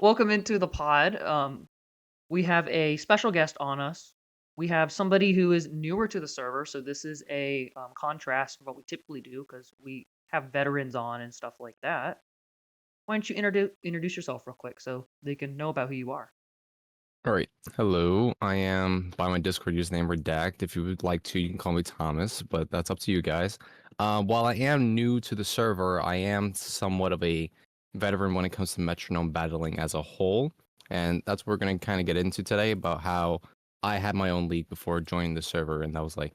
welcome into the pod. We have a special guest on us. We have somebody who is newer to the server, so this is a contrast from what we typically do because we have veterans on and stuff like that. Why don't you introduce yourself real quick so they can know about who you are? All right. Hello. I am by my Discord username Redact. If you would like to, you can call me Thomas, but that's up to you guys. While I am new to the server, I am somewhat of a veteran when it comes to metronome battling as a whole. And that's what we're going to kind of get into today about how I had my own league before joining the server. And that was it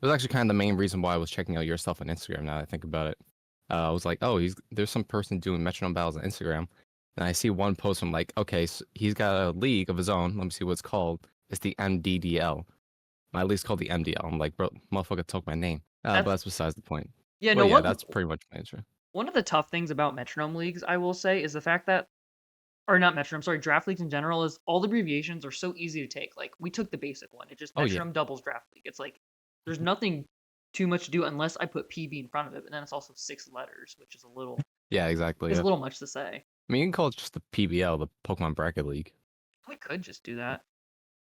was actually kind of the main reason why I was checking out your stuff on Instagram now that I think about it. I was like, oh, there's some person doing metronome battles on Instagram. And I see one post from like, okay, so he's got a league of his own. Let me see what it's called. It's the MDDL. My league's called the MDL. I'm like, bro, motherfucker took my name. But That's that's besides the point. yeah. Well, No, yeah, one that's pretty much my answer. one of the tough things about Metronome leagues, I will say, is the fact that, or not Metronome, sorry, draft leagues in general, is all the abbreviations are so easy to take. Like we took the basic one. It's just Oh yeah, Metronome doubles draft league. It's like there's nothing too much to do unless I put PB in front of it, but then it's also 6 letters, which is a little yeah, exactly. is Yeah. a little much to say. I mean, you can call it just the PBL, the Pokemon Bracket League. We could just do that.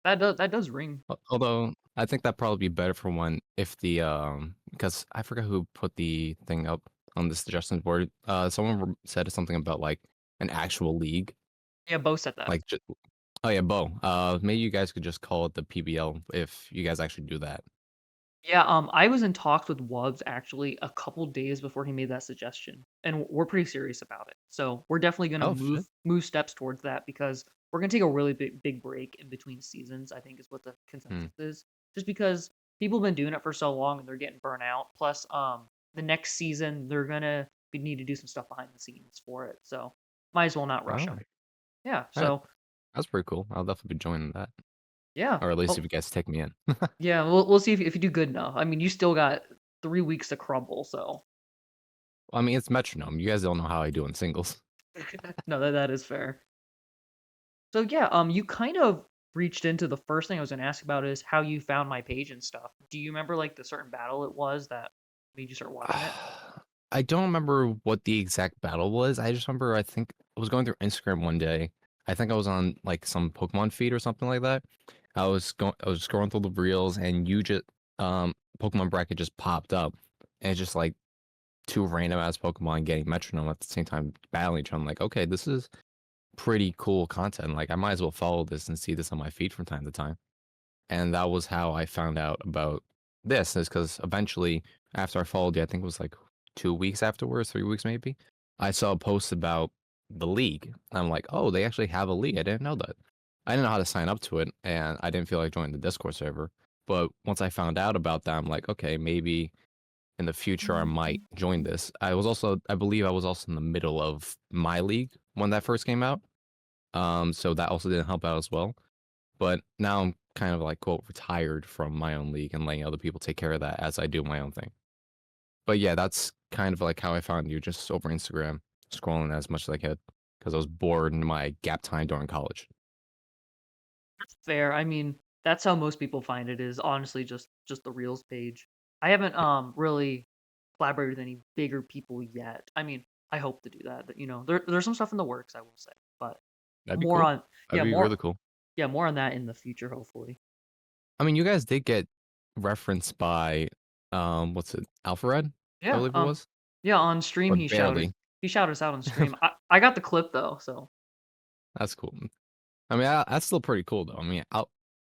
That does ring. Although I think that'd probably be better for one if the because I forgot who put the thing up on the suggestions board. Someone said something about like an actual league, Yeah, Bo said that. like oh yeah, Bo. Maybe you guys could just call it the PBL if you guys actually do that. Yeah, I was in talks with Wubbs actually a couple days before he made that suggestion, and we're pretty serious about it. So we're definitely gonna Oh move shit. move steps towards that because we're gonna take a really big break in between seasons. I think is what the Hmm. consensus is, just because people have been doing it for so long and they're getting burnt out. Plus, the next season they're gonna need to do some stuff behind the scenes for it. So might as well not rush Oh, them. Yeah. that, So that's pretty cool. I'll definitely be joining that, yeah. or at least if Well, you guys take me in. yeah. We'll see if you do good enough. I mean, you still got 3 weeks to crumble. So I mean, it's metronome. You guys don't know how I do in singles. no, that is fair. So yeah, you kind of reached into the first thing I was gonna ask about is how you found my page and stuff. Do you remember like the certain battle it was that made you start watching it? I don't remember what the exact battle was. I just remember I think I was going through Instagram one day. I think I was on like some Pokemon feed or something like that. I was scrolling through the reels and you just Pokemon bracket just popped up and it's just like two random ass Pokemon getting metronome at the same time battling each other. I'm like, okay, this is pretty cool content. Like I might as well follow this and see this on my feed from time to time. And that was how I found out about this, is because eventually, after I followed you, I think it was like 2 weeks afterwards, 3 weeks maybe, I saw a post about the league. I'm like, oh, they actually have a league. I didn't know that. I didn't know how to sign up to it, and I didn't feel like joining the Discord server. But once I found out about that, I'm like, okay, maybe in the future I might join this. I believe I was also in the middle of my league when that first came out. So that also didn't help out as well. But now I'm kind of like, quote, retired from my own league and letting other people take care of that as I do my own thing. But yeah, that's kind of like how I found you, just over Instagram, scrolling as much as I could because I was bored in my gap time during college. That's fair. I mean, that's how most people find it is honestly just the Reels page. I haven't Yeah, really collaborated with any bigger people yet. I mean, I hope to do that. But, there's some stuff in the works, I will say. But that'd be more cool. on That'd yeah, be really more cool. yeah, more on that in the future, hopefully. I mean, you guys did get referenced by, what's it, Alpharad, I Yeah, believe it was, yeah, on stream but barely. he shouted us out on stream. I got the clip though, so That's cool. I mean, that's still pretty cool though. I mean,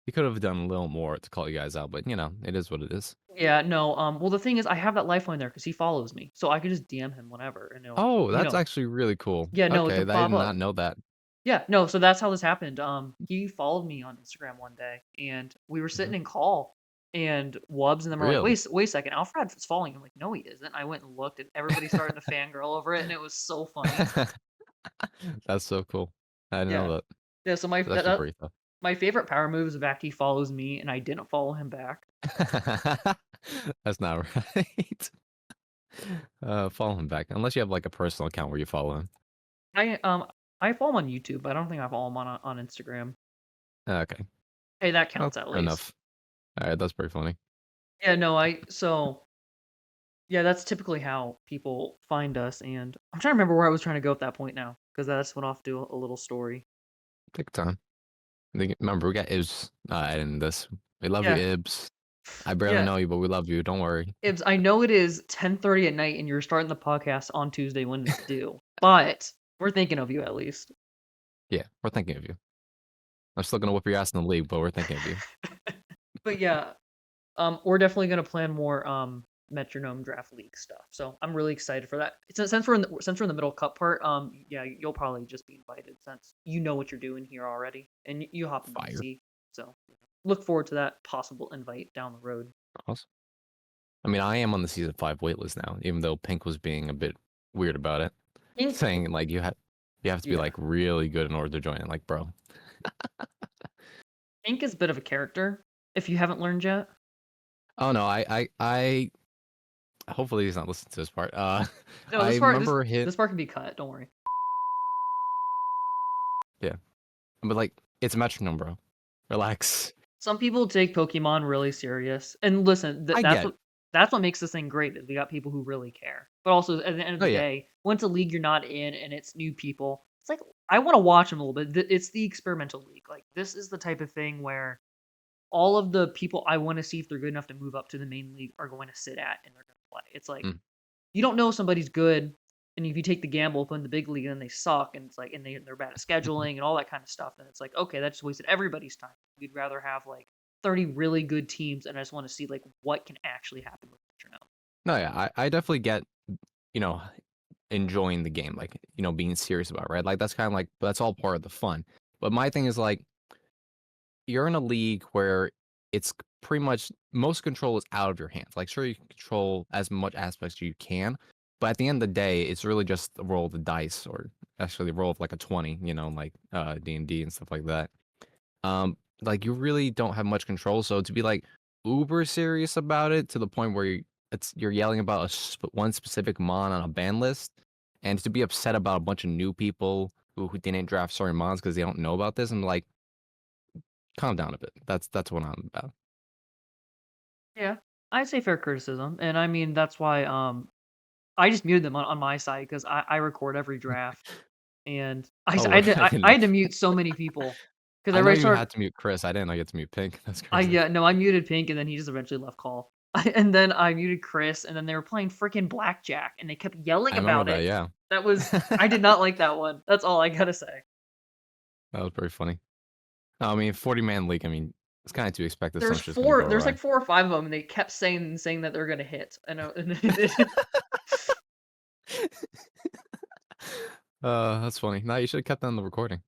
you could have done a little more to call you guys out, but it is what it is. yeah, no, well the thing is I have that lifeline there because he follows me. So I could just DM him whenever and it'll Oh, that's actually really cool. yeah, no, Okay, it'll I did pop not up. know that. Yeah, no, so that's how this happened. He followed me on Instagram one day and we were sitting Mhm. in call and Wubs and then we're like, Really? wait a second, Alfred is following. I'm like, no, he isn't. I went and looked and everybody started to fangirl over it and it was so funny. That's so cool. I didn't know Yeah. that. Yeah, so It's actually pretty tough. my favorite power move is the fact he follows me and I didn't follow him back. That's not right. Follow him back unless you have like a personal account where you follow him. I um I follow him on YouTube, but I don't think I follow him on Instagram. Okay, Hey, that well, counts at fair least. enough. All right, that's pretty funny. Yeah, no, I so yeah, that's typically how people find us, and I'm trying to remember where I was trying to go at that point now, because that's went off to a little story. Take your time. Remember, we got Ibs in this. We love you, Yeah, Ibs. I barely yeah. know you, but we love you. Don't worry. Ibs, I know it is 10:30 at night and you're starting the podcast on Tuesday when it's due, but we're thinking of you at least. Yeah, we're thinking of you. I'm still gonna whip your ass in the league, but we're thinking of you. But yeah, we're definitely gonna plan more Metronome Draft League stuff. So I'm really excited for that. Since we're in the middle cup part, yeah, you'll probably just be invited since you know what you're doing here already, and you hop in Fire. DC. So look forward to that possible invite down the road. Awesome. I mean, I am on the season 5 waitlist now, even though Pink was being a bit weird about it, Pink, saying like you have to be yeah, like really good in order to join it. Like, bro. Pink is a bit of a character if you haven't learned yet. Oh no, I hopefully he's not listening to this part. No, I this part this remember hit this part can be cut. Don't worry. yeah, but like it's a metronome, bro. Relax. Some people take Pokemon really serious, and listen, I get it. that's what makes this thing great is we got people who really care. But also, at the end of Oh the yeah. day, once a league you're not in and it's new people, it's like I want to watch them a little bit. It's the experimental league. Like this is the type of thing where all of the people I want to see if they're good enough to move up to the main league are going to sit at and they're going to play. It's like Mm. you don't know somebody's good, and if you take the gamble put in the big league and they suck, and it's like and they're bad at scheduling and all that kind of stuff, then it's like okay, that just wasted everybody's time. We'd rather have like 30 really good teams, and I just want to see like what can actually happen with Metronome. No, yeah, I definitely get, you know, enjoying the game, like, being serious about it, right? Like that's kind of like that's all part of the fun. But my thing is like you're in a league where it's pretty much most control is out of your hands. Like sure you can control as much aspects as you can, but at the end of the day, it's really just the roll of the dice or actually the roll of like a 20, like D&D and stuff like that. Like you really don't have much control. So to be like uber serious about it to the point where you're yelling about one specific mon on a ban list, and to be upset about a bunch of new people who didn't draft certain mons because they don't know about this, I'm like, calm down a bit. That's what I'm about. Yeah, I'd say fair criticism, and I mean that's why I just muted them on my side because I record every draft, and Oh, word, I didn't I know. had to mute so many people because I know everybody you started. had to mute Chris. I didn't know you had to mute Pink. That's I crazy. yeah, no, I muted Pink, and then he just eventually left call. And then I muted Chris, and then they were playing freaking blackjack, and they kept yelling I remember about that. it. Yeah, That was I did not like that one. That's all I gotta say. that was pretty funny. No, I mean, 40-man league. I mean, it's kind of to expect that some shit's gonna go There's awry. like 4 or 5 of them, and they kept saying that they're gonna hit. And That's funny. No, you should have kept that on the recording.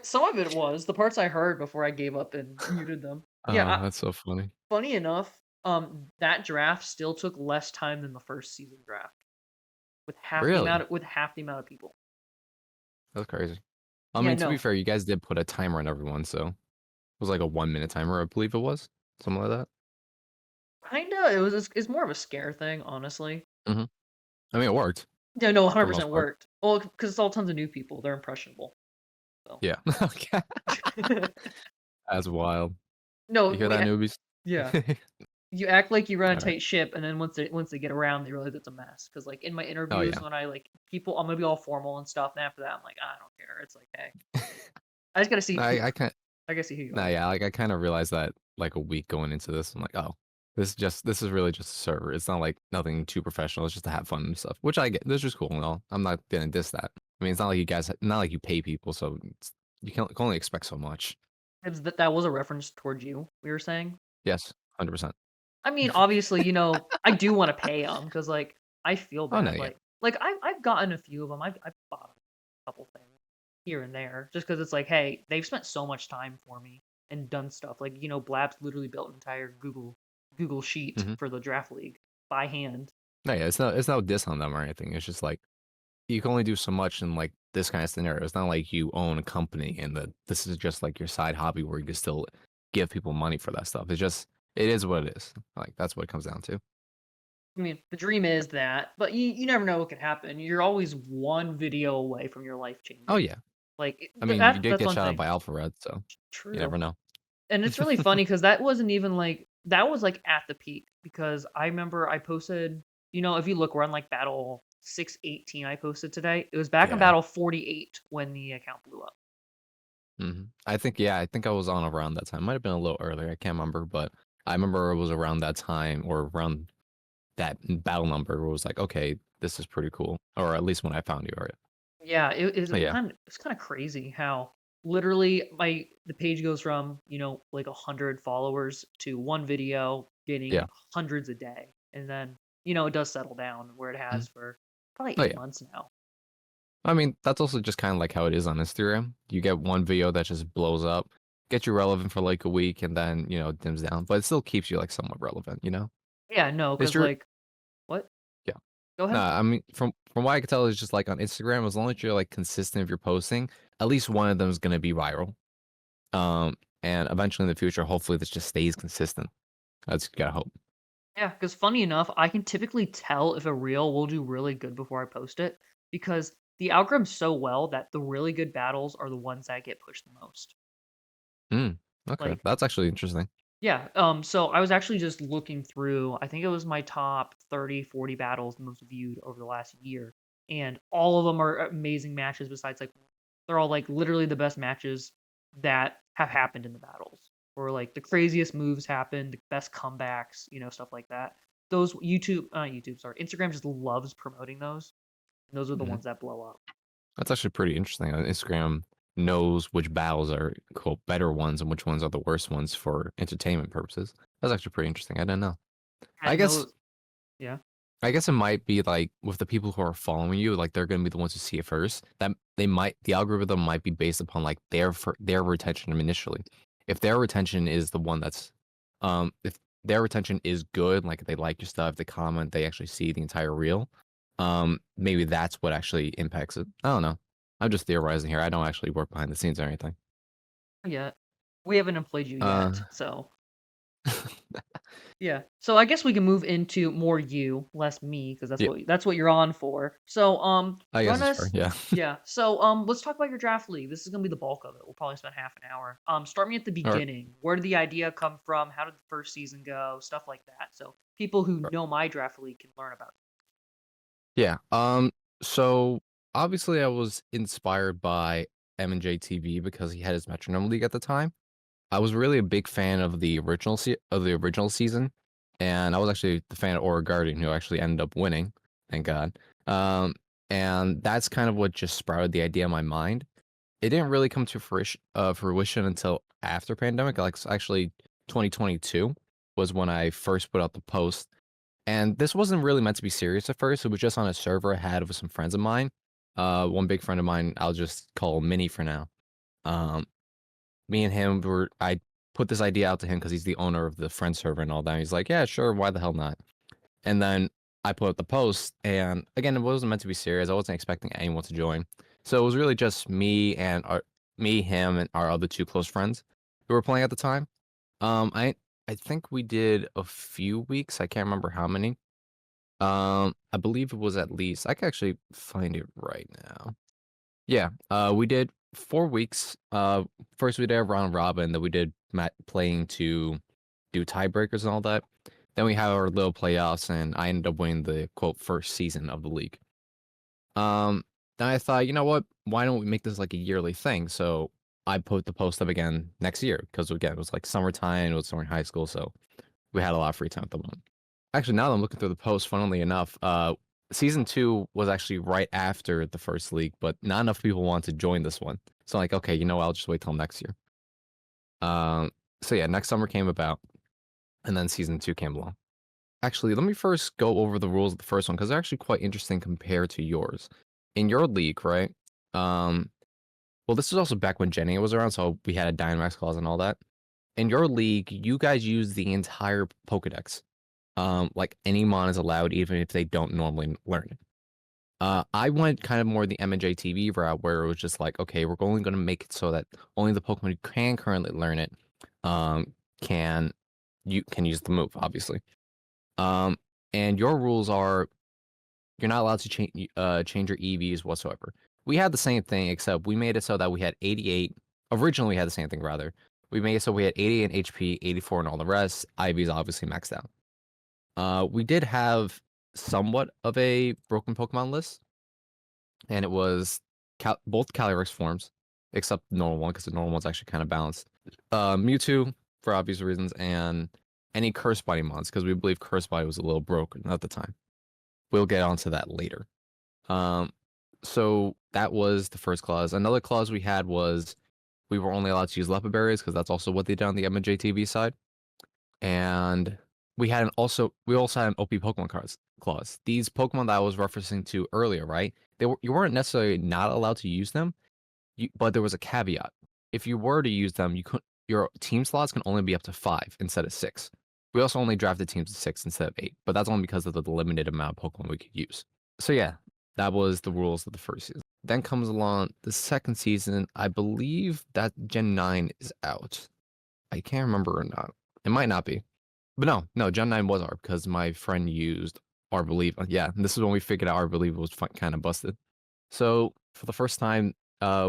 some of it was the parts I heard before I gave up and muted them. Yeah, Oh, that's so funny. funny enough, that draft still took less time than the first season draft Really? with half the amount of people. That's crazy. I Yeah, mean, to be no, fair, you guys did put a timer on everyone, so it was like a 1 minute timer, I believe it was. Something like that. kinda. It's more of a scare thing, honestly. hmm I mean, it worked Yeah, no, for the most 100% part. worked. Well, because it's all tons of new people. They're impressionable. So, Yeah. Okay. That's wild. no, You hear that, newbies? yeah. You act like you run a All right. tight ship, and then once they get around, they realize it's a mess. Because like in my Oh interviews, yeah. when I like people, I'm gonna be all formal and stuff. And after that, I'm like, I don't care. It's like, hey, I just gotta see who I can't. I gotta see who you Nah, are. yeah. Like I kind of realized that like a week going into this. I'm like, oh, this is really just a server. It's not like nothing too professional. It's just to have fun and stuff, which I get. This is cool and all. I'm not gonna diss that. I mean, it's not like you guys, not like you pay people, so can only expect so much. That was a reference towards you. We were saying. Yes, 100%. I mean, obviously, I do want to pay them because like I feel Oh no, bad. yeah. Like I've gotten a few of them. I've bought a couple things here and there just because it's like, hey, they've spent so much time for me and done stuff. Like Blab's literally built an entire Google sheet hmm for the draft league by hand. No, yeah. It's no diss on them or anything. It's just like you can only do so much in like this kind of scenario. It's not like you own a company and that this is just like your side hobby where you can still give people money for that stuff. It is what it is. Like that's what it comes down to. I mean, the dream is that, but you never know what could happen. You're always one video away from your life Oh changing. yeah. Like I mean, you did that's get one shot up thing. by Alpha Red, so you True. never know. And it's really funny because that wasn't even like that was like at the peak because I remember I posted, if you look, we're on like battle 618 I posted today. It was back on Yeah. battle 48 when the account blew up. I think, yeah, I think I was on around that time. Might have been a little earlier. I can't remember, but I remember it was around that time or around that battle number where it was like, okay, this is pretty cool. Or at least when I found you, right? Yeah, Oh, yeah. it's kind of crazy how literally the page goes from, like 100 followers to one video getting Yeah. hundreds a day. And then, it does settle down where it Mhm. has for probably Oh, 8 months now. I mean, that's also just kind of like how it is on Instagram. You get one video that just blows up, gets you relevant for like a week, and then, it dims down, but it still keeps you like somewhat relevant, you know? Yeah, no, Is because your, like, what? yeah. Go No, ahead. I mean, from what I can tell, is just like on Instagram, as long as you're like consistent if you're posting, at least one of them is going to be viral. Um, and eventually in the future, hopefully this just stays consistent. That's gotta hope. Yeah, because funny enough, I can typically tell if a reel will do really good before I post it because the algorithm's so well that the really good battles are the ones that get pushed the most. Mm, okay, Like, that's actually interesting. yeah, so I was actually just looking through, I think it was my top 30, 40 battles most viewed over the last year, and all of them are amazing matches besides like they're all like literally the best matches that have happened in the battles. Or like the craziest moves happened, the best comebacks, stuff like that. Those YouTube, sorry, Instagram just loves promoting those. And those are the Mhm. ones that blow up. That's actually pretty interesting. Instagram knows which battles are quote better ones and which ones are the worst ones for entertainment purposes. That's actually pretty interesting. I didn't know. I I guess know, yeah. I guess it might be like with the people who are following you, like they're gonna be the ones who see it first. That the algorithm might be based upon like their retention initially. If their retention is the one that's, if their retention is good, like they like your stuff, they comment, they actually see the entire reel, maybe that's what actually impacts it. I don't know. I'm just theorizing here. I don't actually work behind the scenes or anything. Yeah. We haven't employed you Uh, yet, so yeah. So I guess we can move into more you, less me, because yeah, that's what you're on for. So I guess run it's fair. us Yeah. yeah. So let's talk about your draft league. This is gonna be the bulk of it. We'll probably spend half an hour. Start me at the All right. beginning. Where did the idea come from? How did the first season go? Stuff like that. So people who know my draft league can learn about Yeah. So obviously I was inspired by M&J TV because he had his Metronome League at the time. I was really a big fan of the original season, and I was actually the fan of Aura Guardian, who actually ended up winning, thank God. Um, and that's kind of what just sprouted the idea in my mind. It didn't really come to fruition until after pandemic. Like actually, 2022 was when I first put out the post, and this wasn't really meant to be serious at first. It was just on a server I had with some friends of mine. One big friend of mine, I'll just call him Mini for now. Um, Me and him I put this idea out to him because he's the owner of the friend server and all that. He's like, yeah, sure, why the hell not? And then I put up the post, and again, it wasn't meant to be serious. I wasn't expecting anyone to join. So it was really just me, him, and our other two close friends who were playing at the time. I think we did a few weeks. I can't remember how many. I believe it was at least. I can actually find it right now. Yeah, we did 4 weeks. First we did a round robin, then we did playing to do tiebreakers and all that. Then we had our little playoffs, and I ended up winning the quote first season of the league. Um, then I thought, you know what? Why don't we make this like a yearly thing? So I put the post up again next year because again it was like summertime, it was summer in high school, so we had a lot of free time at the moment. Actually, now that I'm looking through the post, funnily enough, season two was actually right after the first league, but not enough people wanted to join this one. So like, okay, you know what? I'll just wait till next year. Um, so yeah, next summer came about, and then season two came along. Actually, let me first go over the rules of the first one because they're actually quite interesting compared to yours. In your league, right? Um, well, this was also back when Jenny was around, so we had a Dynamax clause and all that. In your league, you guys use the entire Pokedex. Like any mon is allowed, even if they don't normally learn it. I went kind of more the M&J TV route where it was just like, okay, we're only going to make it so that only the Pokemon who can currently learn it, um, can you can use the move, obviously. Um, and your rules are you're not allowed to change your EVs whatsoever. We had the same thing, except we made it so that we had 88. Originally, we had the same thing rather. We made it so we had 88 in HP, 84 and all the rest. IVs obviously maxed out. We did have somewhat of a broken Pokemon list, and it was both Calyrex forms. except the normal one because the normal one's actually kind of balanced. Mewtwo for obvious reasons, and any Curse Body mods because we believe Curse Body was a little broken at the time. We'll get onto that later. Um, so that was the first clause. Another clause we had was we were only allowed to use Leopard Berries because that's also what they did on the MJTV side. And we also had an OP Pokemon cards clause. These Pokemon that I was referencing to earlier, right? You weren't necessarily not allowed to use them, but there was a caveat. If you were to use them, your team slots can only be up to 5 instead of 6. We also only drafted teams of 6 instead of 8, but that's only because of the limited amount of Pokemon we could use. So yeah, that was the rules of the first season. Then comes along the second season. I believe that Gen 9 is out. I can't remember or not. It might not be. But no, Gen 9 was ARB because my friend used ARB Believe. Yeah, this is when we figured out ARB Believe was kind of busted. So for the first time,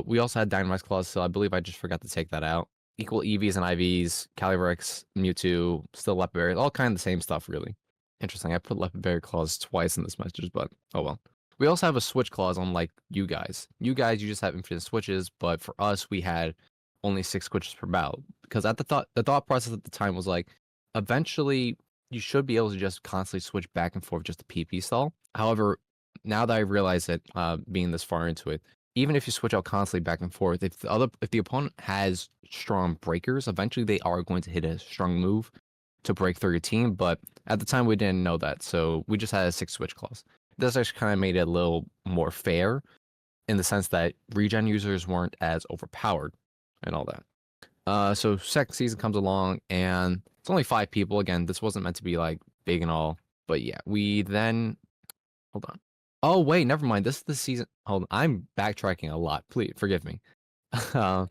we also had Dynamax Claws, so I believe I just forgot to take that out. Equal EVs and IVs, Calyrex, Mewtwo, still Leopard Berry, all kind of the same stuff, really. Interesting. I put Leopard Berry Claws twice in this message, but oh well. We also have a switch clause unlike you guys. You guys, you just have infinite switches, but for us, we had only 6 switches per battle. Because the thought process at the time was like, eventually you should be able to just constantly switch back and forth just to PP stall. However, now that I realize it, being this far into it, even if you switch out constantly back and forth, if the opponent has strong breakers, eventually they are going to hit a strong move to break through your team. But at the time, we didn't know that, so we just had a 6 switch clause. This actually kind of made it a little more fair in the sense that regen users weren't as overpowered and all that. So second season comes along and it's only 5 people. Again, this wasn't meant to be like big and all, but yeah, we then hold on. Oh wait, never mind. This is the season. Hold on, I'm backtracking a lot. Please forgive me. uh,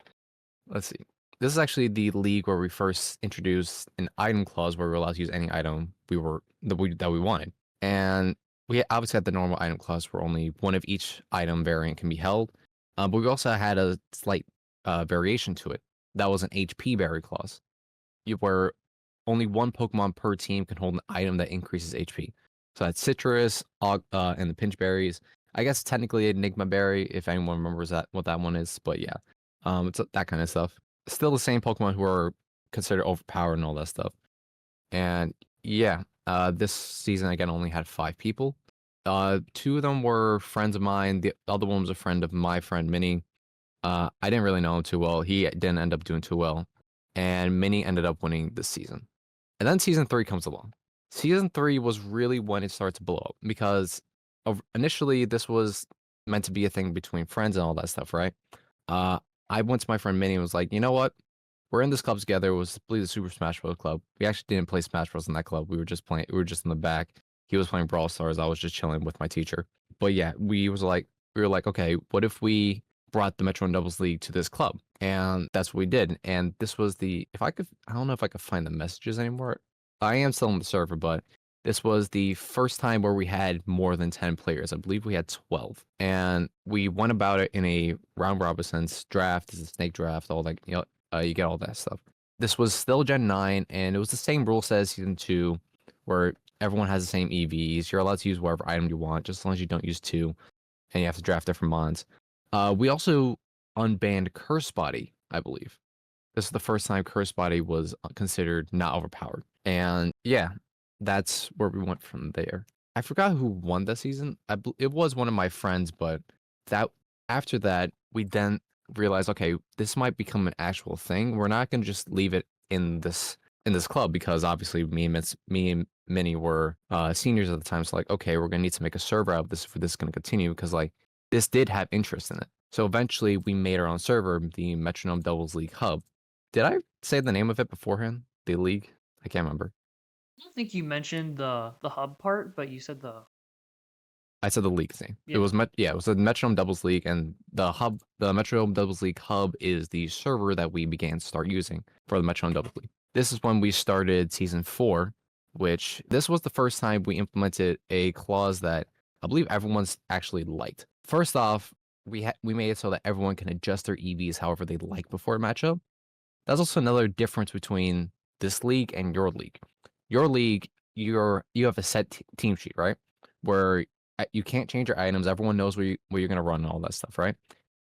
let's see. This is actually the league where we first introduced an item clause where we were allowed to use any item that we wanted, and we obviously had the normal item clause where only one of each item variant can be held, but we also had a slight variation to it. That was an HP berry clause, where only one Pokemon per team can hold an item that increases HP. So that's Citrus, and the Pinch Berries. I guess technically Enigma Berry, if anyone remembers what that one is. But yeah, it's that kind of stuff. Still the same Pokemon who are considered overpowered and all that stuff. And yeah, this season again only had 5 people. 2 of them were friends of mine. The other one was a friend of my friend Minnie. I didn't really know him too well. He didn't end up doing too well, and Minnie ended up winning this season. And then season 3 comes along. Season 3 was really when it started to blow up because initially this was meant to be a thing between friends and all that stuff, right? Uh, I went to my friend Minnie and was like, you know what? We're in this club together. It was the Super Smash Bros. Club. We actually didn't play Smash Bros. In that club. We were just playing. We were just in the back. He was playing Brawl Stars. I was just chilling with my teacher. But yeah, we were like, okay, what if we brought the Metronome Doubles League to this club? And that's what we did. And this was I don't know if I could find the messages anymore. I am still on the server, but this was the first time where we had more than 10 players. I believe we had 12. And we went about it in a round robin sense. Draft is a snake draft, all that, you get all that stuff. This was still Gen 9, and it was the same rule set as Season 2, where everyone has the same EVs. You're allowed to use whatever item you want, just as long as you don't use 2, and you have to draft different mods. We also unbanned Curse Body, I believe. This is the first time Curse Body was considered not overpowered. And yeah, that's where we went from there. I forgot who won that season. It was one of my friends, but that after that, we then realized, okay, this might become an actual thing. We're not going to just leave it in this club because obviously me and Minnie were seniors at the time. So like, okay, we're going to need to make a server out of this if this is going to continue because like this did have interest in it. So eventually we made our own server, the Metronome Doubles League Hub. Did I say the name of it beforehand? The league? I can't remember. I don't think you mentioned the hub part, but you said the I said the league thing. It yeah. was it was the Metronome Doubles League, and the Metronome Doubles League hub is the server that we began to start using for the Metronome Doubles League. This is when we started season 4, which this was the first time we implemented a clause that I believe everyone's actually liked. First off, we made it so that everyone can adjust their EVs however they like before a matchup. That's also another difference between this league and your league. Your league, you have a set team sheet, right? Where you can't change your items. Everyone knows where you're gonna run and all that stuff, right?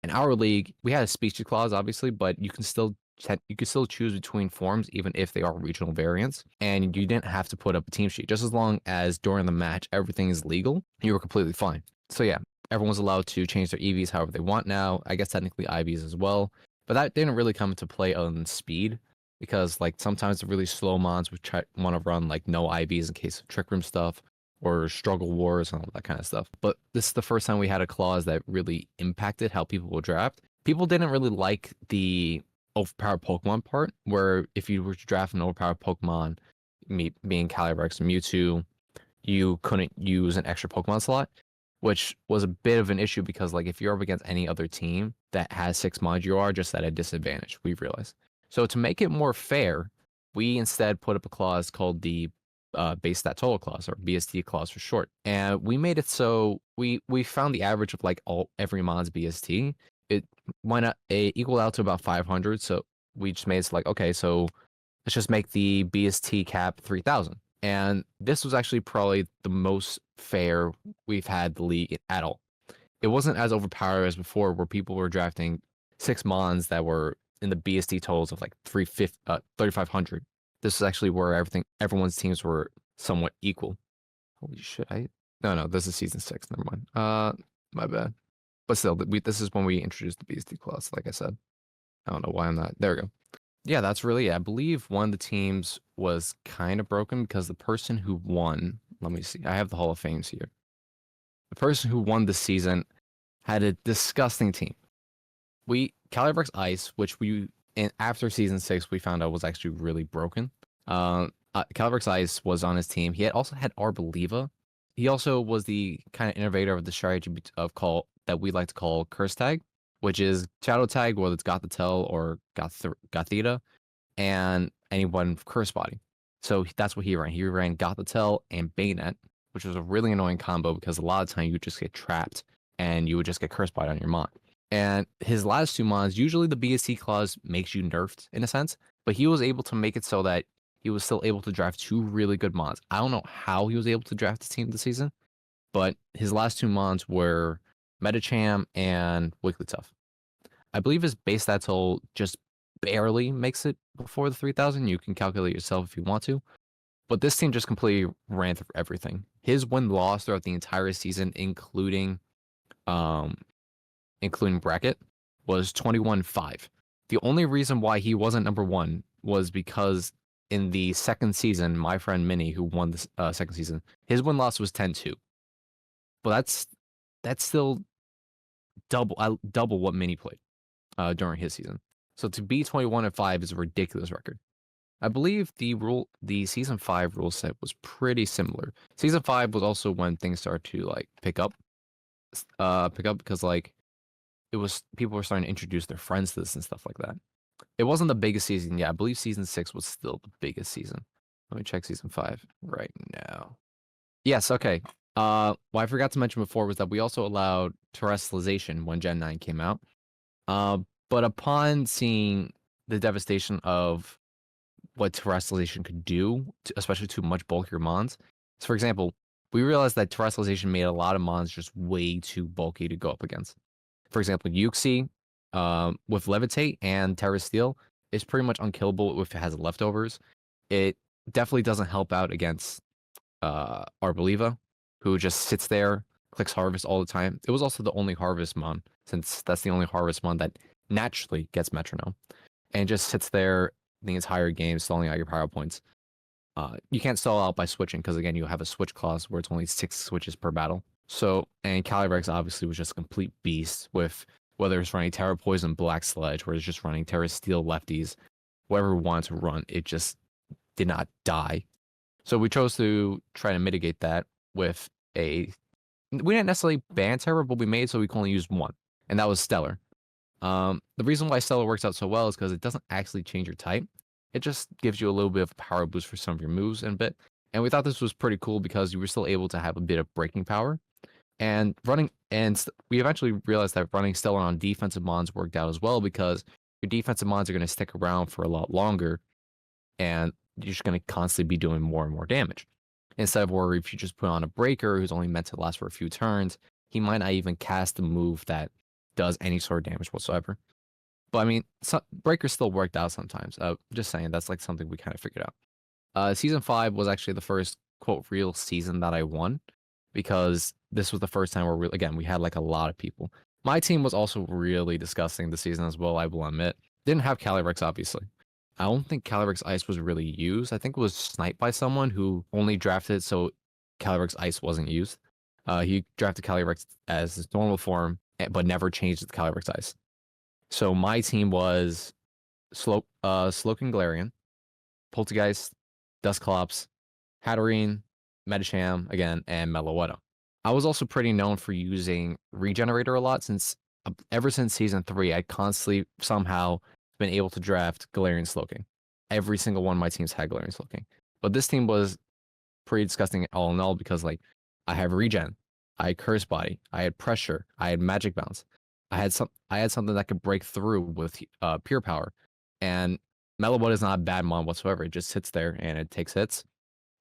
In our league, we had a species clause, obviously, but you could still choose between forms even if they are regional variants, and you didn't have to put up a team sheet. Just as long as during the match everything is legal, you were completely fine. So yeah, everyone's allowed to change their EVs however they want now. I guess technically IVs as well, but that didn't really come into play other than speed, because like sometimes the really slow mons would want to run like no IVs in case of trick room stuff or struggle wars and all that kind of stuff. But this is the first time we had a clause that really impacted how people will draft. People didn't really like the overpowered Pokemon part, where if you were to draft an overpowered Pokemon, me being Calyrex and Mewtwo, you couldn't use an extra Pokemon slot, which was a bit of an issue because like if you're up against any other team that has 6 mods, you are just at a disadvantage, we've realized. So to make it more fair, we instead put up a clause called the base stat total clause, or BST clause for short. And we made it so we found the average of like every mod's BST. It went up, it equaled out to about 500. So we just made it so like, okay, so let's just make the BST cap 3,000. And this was actually probably the most fair we've had the league at all. It wasn't as overpowered as before, where people were drafting 6 mons that were in the BST totals of like 3,500. This is actually where everyone's teams were somewhat equal. Holy shit! No, this is season 6. Never mind. My bad. But still, this is when we introduced the BST class. Like I said, I don't know why I'm not. There we go. Yeah, that's really it. I believe one of the teams was kind of broken because the person who won. Let me see. I have the Hall of Fames here. The person who won the season had a disgusting team. Calyrex Ice, which after season 6 we found out was actually really broken. Calyrex Ice was on his team. He also had Arboliva. He also was the kind of innovator of the strategy that we like to call Curse Tag, which is Shadow Tag, whether it's Gothitelle or Gothita, and anyone Curse Body. So that's what he ran. He ran Gothitelle and Bayonet, which was a really annoying combo because a lot of time you would just get trapped and you would just get Curse Body on your mon. And his last 2 mons, usually the BSC clause makes you nerfed in a sense, but he was able to make it so that he was still able to draft 2 really good mons. I don't know how he was able to draft the team this season, but his last 2 mons were Metacham and Wigglytuff. I believe his base stat total just barely makes it before the 3,000. You can calculate yourself if you want to. But this team just completely ran through everything. His win-loss throughout the entire season, including bracket, was 21-5. The only reason why he wasn't number 1 was because in the second season, my friend Minnie, who won the second season, his win-loss was 10-2. But that's still double what Minnie played during his season. So to be 21-5 is a ridiculous record. I believe the season 5 rule set was pretty similar. Season 5 was also when things started to like pick up because like people were starting to introduce their friends to this and stuff like that. It wasn't the biggest season yet. I believe season 6 was still the biggest season. Let me check season 5 right now. Yes, okay. What I forgot to mention before was that we also allowed terrestrialization when Gen 9 came out. But upon seeing the devastation of what terrestrialization could do, especially to much bulkier mons. So, for example, we realized that terrestrialization made a lot of mons just way too bulky to go up against. For example, Uxie with Levitate and Terra Steel is pretty much unkillable if it has leftovers. It definitely doesn't help out against Arboliva, who just sits there, clicks Harvest all the time. It was also the only Harvest mon, since that's the only Harvest mon that naturally gets Metronome, and just sits there the entire game, stalling out your power points. You can't stall out by switching because again, you have a switch clause where it's only 6 switches per battle. So, and Calyrex obviously was just a complete beast with whether it's running Terra Poison, Black Sledge, or it's just running Terra Steel lefties, whatever we wanted to run, it just did not die. So we chose to try to mitigate that with we didn't necessarily ban Terra, but we made it so we could only use 1, and that was Stellar. The reason why Stellar works out so well is because it doesn't actually change your type. It just gives you a little bit of a power boost for some of your moves and a bit. And we thought this was pretty cool because you were still able to have a bit of breaking power. And we eventually realized that running Stellar on defensive mons worked out as well because your defensive mons are going to stick around for a lot longer and you're just going to constantly be doing more and more damage. Instead of where if you just put on a breaker who's only meant to last for a few turns, he might not even cast a move that does any sort of damage whatsoever. But I mean, breakers still worked out sometimes. Just saying, that's like something we kind of figured out. Season 5 was actually the first quote real season that I won because this was the first time where again we had like a lot of people. My team was also really disgusting this season as well, I will admit. Didn't have Calyrex, obviously. I don't think Calyrex Ice was really used. I think it was sniped by someone who only drafted so Calyrex Ice wasn't used. He drafted Calyrex as his normal form, but never changed it to Calyrex Ice. So my team was Slowking Galarian, Poltergeist, Dusclops, Hatterene, Medicham again, and Meloetta. I was also pretty known for using Regenerator a lot since ever since season 3, I constantly somehow been able to draft Galarian Slowking. Every single one of my teams had Galarian Slowking. But this team was pretty disgusting all in all because like I have Regen, I had Curse Body, I had Pressure, I had Magic Bounce. I had something that could break through with Pure Power. And Meloetta is not a bad mon whatsoever. It just sits there and it takes hits.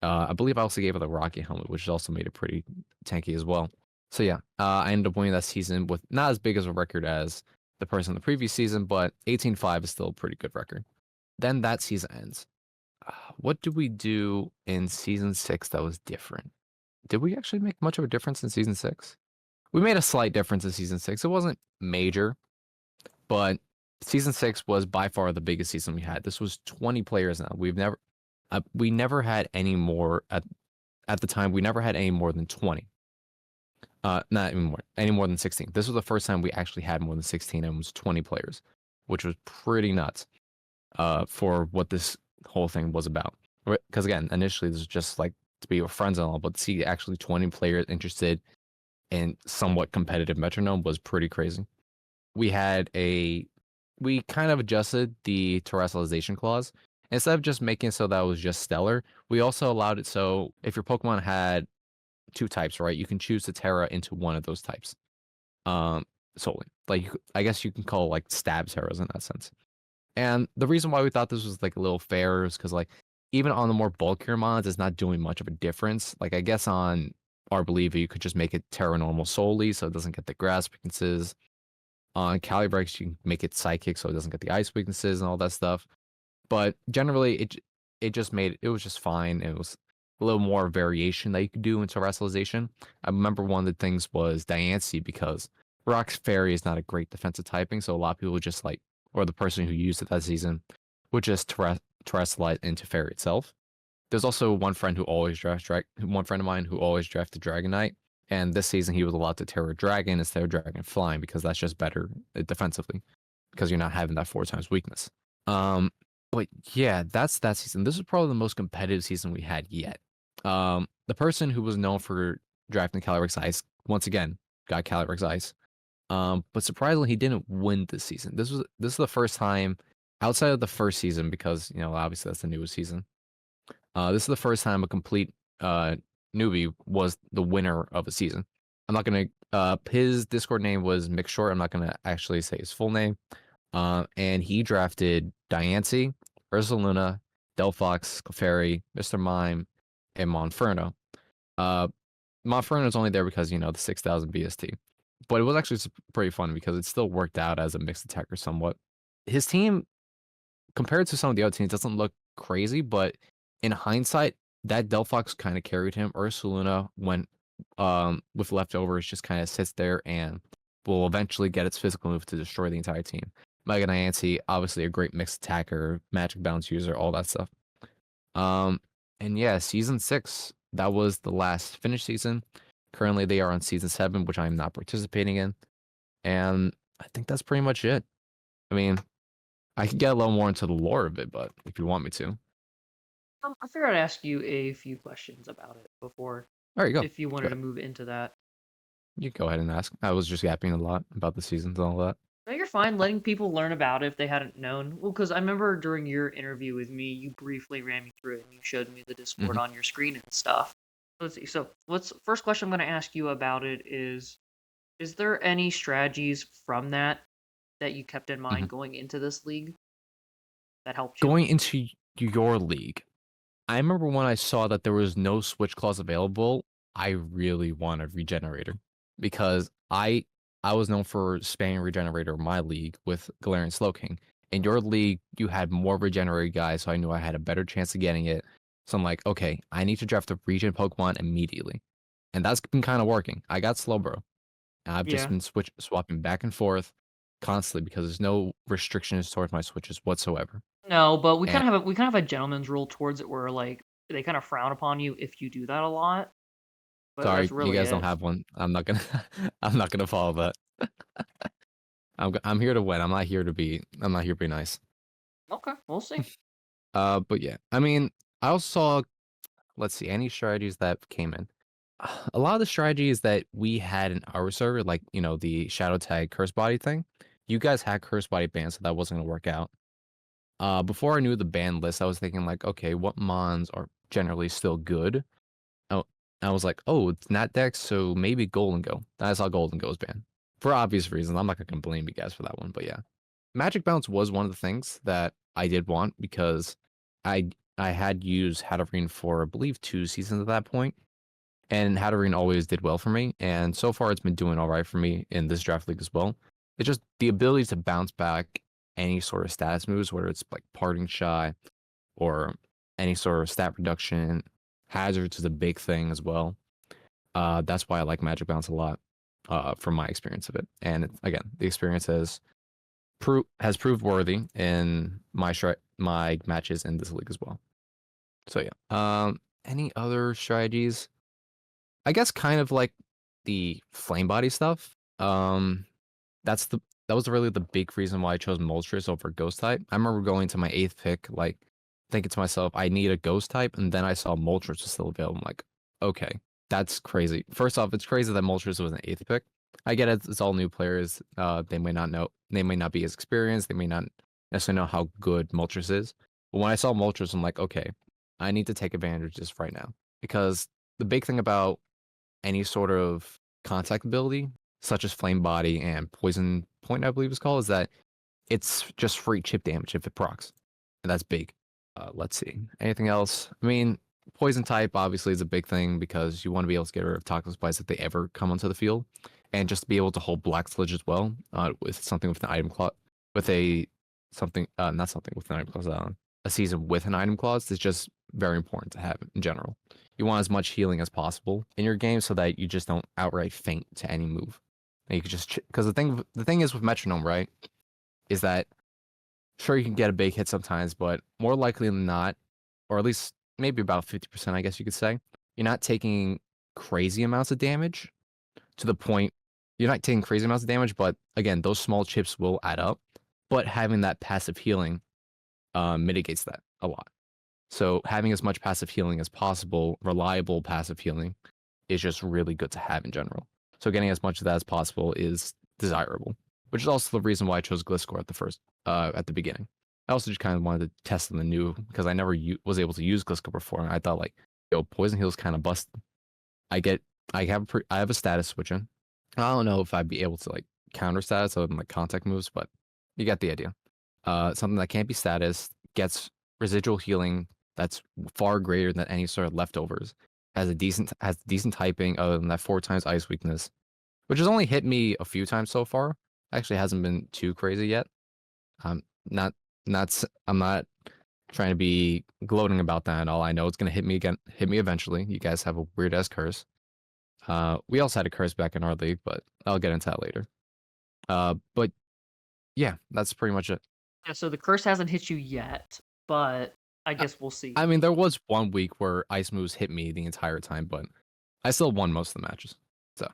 I believe I also gave it the Rocky helmet, which also made it pretty tanky as well. So yeah, I ended up winning that season with not as big as a record as the person in the previous season, but 18-5 is still a pretty good record. Then that season ends. What did we do in season 6 that was different? Did we actually make much of a difference in season 6? We made a slight difference in season 6. It wasn't major, but season 6 was by far the biggest season we had. This was 20 players now. We never had any more at the time. We never had any more than 20. Not even more, any more than 16. This was the first time we actually had more than 16 and it was 20 players, which was pretty nuts for what this whole thing was about. Because again, initially this was just like to be with friends and all, but to see actually 20 players interested in somewhat competitive Metronome was pretty crazy. We kind of adjusted the terrestrialization clause. Instead of just making it so that it was just stellar, we also allowed it so if your Pokemon had 2 types, right, you can choose to Terra into one of those types. Solely. Like I guess you can call like stab Terras in that sense. And the reason why we thought this was like a little fair is because like even on the more bulkier mods, it's not doing much of a difference. Like I guess on Arboliva, you could just make it Terra normal solely, so it doesn't get the grass weaknesses. On Calyrex, you can make it psychic, so it doesn't get the ice weaknesses and all that stuff. But generally, it was just fine. It was a little more variation that you could do in terrestrialization. I remember one of the things was Diancie because Rock's Fairy is not a great defensive typing, so a lot of people would just like, or the person who used it that season would just terrestrialize into Fairy itself. There's also one friend one friend of mine who always drafted Dragonite, and this season he was allowed to Terra Dragon instead of Dragon Flying because that's just better defensively because you're not having that 4 times weakness. But yeah, that's that season. This is probably the most competitive season we had yet. The person who was known for drafting Calyrex Ice once again got Calyrex Ice. But surprisingly, he didn't win this season. This is the first time outside of the first season because obviously that's the newest season. This is the first time a complete newbie was the winner of a season. I'm not gonna. His Discord name was Mick Short. I'm not gonna actually say his full name. And he drafted Diancie, Ursaluna, Delphox, Clefairy, Mr. Mime, and Monferno. Monferno is only there because the 6,000 BST, but it was actually pretty fun because it still worked out as a mixed attacker somewhat. His team, compared to some of the other teams, doesn't look crazy, but in hindsight, that Delphox kind of carried him. Ursaluna went with leftovers, just kind of sits there and will eventually get its physical move to destroy the entire team. Mega Diancie, obviously a great mixed attacker, magic bounce user, all that stuff. And yeah, season 6, that was the last finished season. Currently, they are on season 7, which I'm not participating in. And I think that's pretty much it. I mean, I could get a little more into the lore of it, but if you want me to. I figured I'd ask you a few questions about it before, There you go. if you wanted to move into that. You go ahead and ask. I was just yapping a lot about the seasons and all that. No, you're fine letting people learn about it if they hadn't known. Well, because I remember during your interview with me, you briefly ran me through it and you showed me the Discord on your screen and stuff. Let's see. So, first question I'm going to ask you about it is there any strategies from that you kept in mind going into this league that helped you? Going into your league, I remember when I saw that there was no switch clause available, I really want a regenerator because I I was known for spamming Regenerator in my league with Galarian Slowking. In your league, you had more Regenerator guys, so I knew I had a better chance of getting it. So I'm like, okay, I need to draft a regen Pokemon immediately. And that's been kind of working. I got Slowbro. And I've just Yeah. been swapping back and forth constantly because there's no restrictions towards my switches whatsoever. No, but we And kind of have a gentleman's rule towards it where like they kind of frown upon you if you do that a lot. But that's sorry, you really guys don't it. have one. I'm not gonna I'm not gonna follow that. I'm here to win. I'm not here to be nice. Okay, we'll see. But yeah. I mean, I also saw, let's see, any strategies that came in. A lot of the strategies that we had in our server, like, the shadow tag curse body thing, you guys had curse body banned, so that wasn't gonna work out. Before I knew the ban list, I was thinking like, okay, what mons are generally still good? Oh, I was like, oh, it's not Dex, so maybe Golden Go. Then I saw Golden Go's ban. For obvious reasons. I'm not gonna blame you guys for that one, but yeah. Magic Bounce was one of the things that I did want because I I had used Hatterene for I believe 2 seasons at that point, and Hatterene always did well for me, and so far it's been doing all right for me in this draft league as well. It's just the ability to bounce back any sort of status moves, whether it's like Parting Shot or any sort of stat reduction. Hazards is a big thing as well. That's why I like Magic Bounce a lot, from my experience of it. And again, the experience has proved worthy in my matches in this league as well. So yeah. Any other strategies? I guess kind of like the flame body stuff. That's the that was really the big reason why I chose Moltres over Ghost type. I remember going to my 8th pick, like thinking to myself, I need a Ghost type, and then I saw Moltres was still available. I'm like, okay, that's crazy. First off, it's crazy that Moltres was an 8th pick. I get it, it's all new players. They may not know, they may not be as experienced, they may not necessarily know how good Moltres is. But when I saw Moltres, I'm like, okay, I need to take advantage of this right now. Because the big thing about any sort of contact ability, such as Flame Body and Poison Point, I believe it's called, is that it's just free chip damage if it procs. And that's big. Let's see. Anything else? I mean, Poison type obviously is a big thing because you want to be able to get rid of Toxic Bites if they ever come onto the field. And just to be able to hold Black Sludge as well, with something with an item clause, with a something, not something with an item clause, a season with an item clause is just very important to have in general. You want as much healing as possible in your game so that you just don't outright faint to any move. And you could just because the thing is with Metronome, right, is that sure you can get a big hit sometimes, but more likely than not, or at least maybe about 50%, I guess you could say, you're not taking crazy amounts of damage to the point you're not taking crazy amounts of damage, but again, those small chips will add up. But having that passive healing mitigates that a lot. So having as much passive healing as possible, reliable passive healing, is just really good to have in general. So getting as much of that as possible is desirable, which is also the reason why I chose Gliscor at the beginning. I also just kind of wanted to test on the new because I never was able to use Gliscor before, and I thought like, yo, Poison Heal's kind of busted. I get, I have a status switch in. I don't know if I'd be able to like counter status other than like contact moves, but you get the idea. Something that can't be status gets residual healing that's far greater than any sort of leftovers. Has decent typing other than that 4 times ice weakness, which has only hit me a few times so far. Actually, hasn't been too crazy yet. Um, not I'm not trying to be gloating about that at all. I know it's gonna hit me eventually. You guys have a weird ass curse. We also had a curse back in our league, but I'll get into that later. But yeah, that's pretty much it. Yeah, so the curse hasn't hit you yet, but I I, guess we'll I see. mean, there was one week where ice moves hit me the entire time, but I still won most of the matches. So,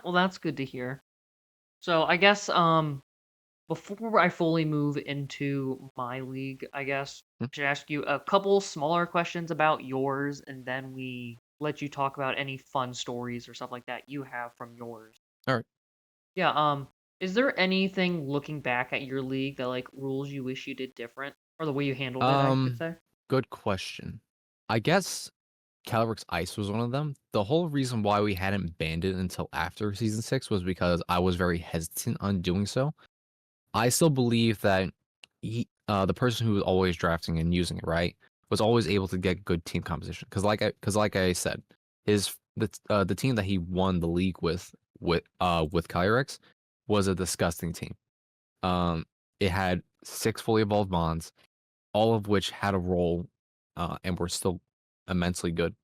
Well, that's good to hear. So I guess before I fully move into my league, I guess hmm, I should ask you a couple smaller questions about yours, and then we let you talk about any fun stories or stuff like that you have from yours. all right. Yeah, is there anything looking back at your league that like rules you wish you did different? Or the way you handled it, I should Um, say? Good question. I guess Calyrex Ice was one of them. The whole reason why we hadn't banned it until after season 6 was because I was very hesitant on doing so. I still believe that the person who was always drafting and using it, right, was always able to get good team composition. Because like I said, the team that he won the league with with Calyrex was a disgusting team. Um, it had 6 fully evolved mons, all of which had a role, and were still immensely good.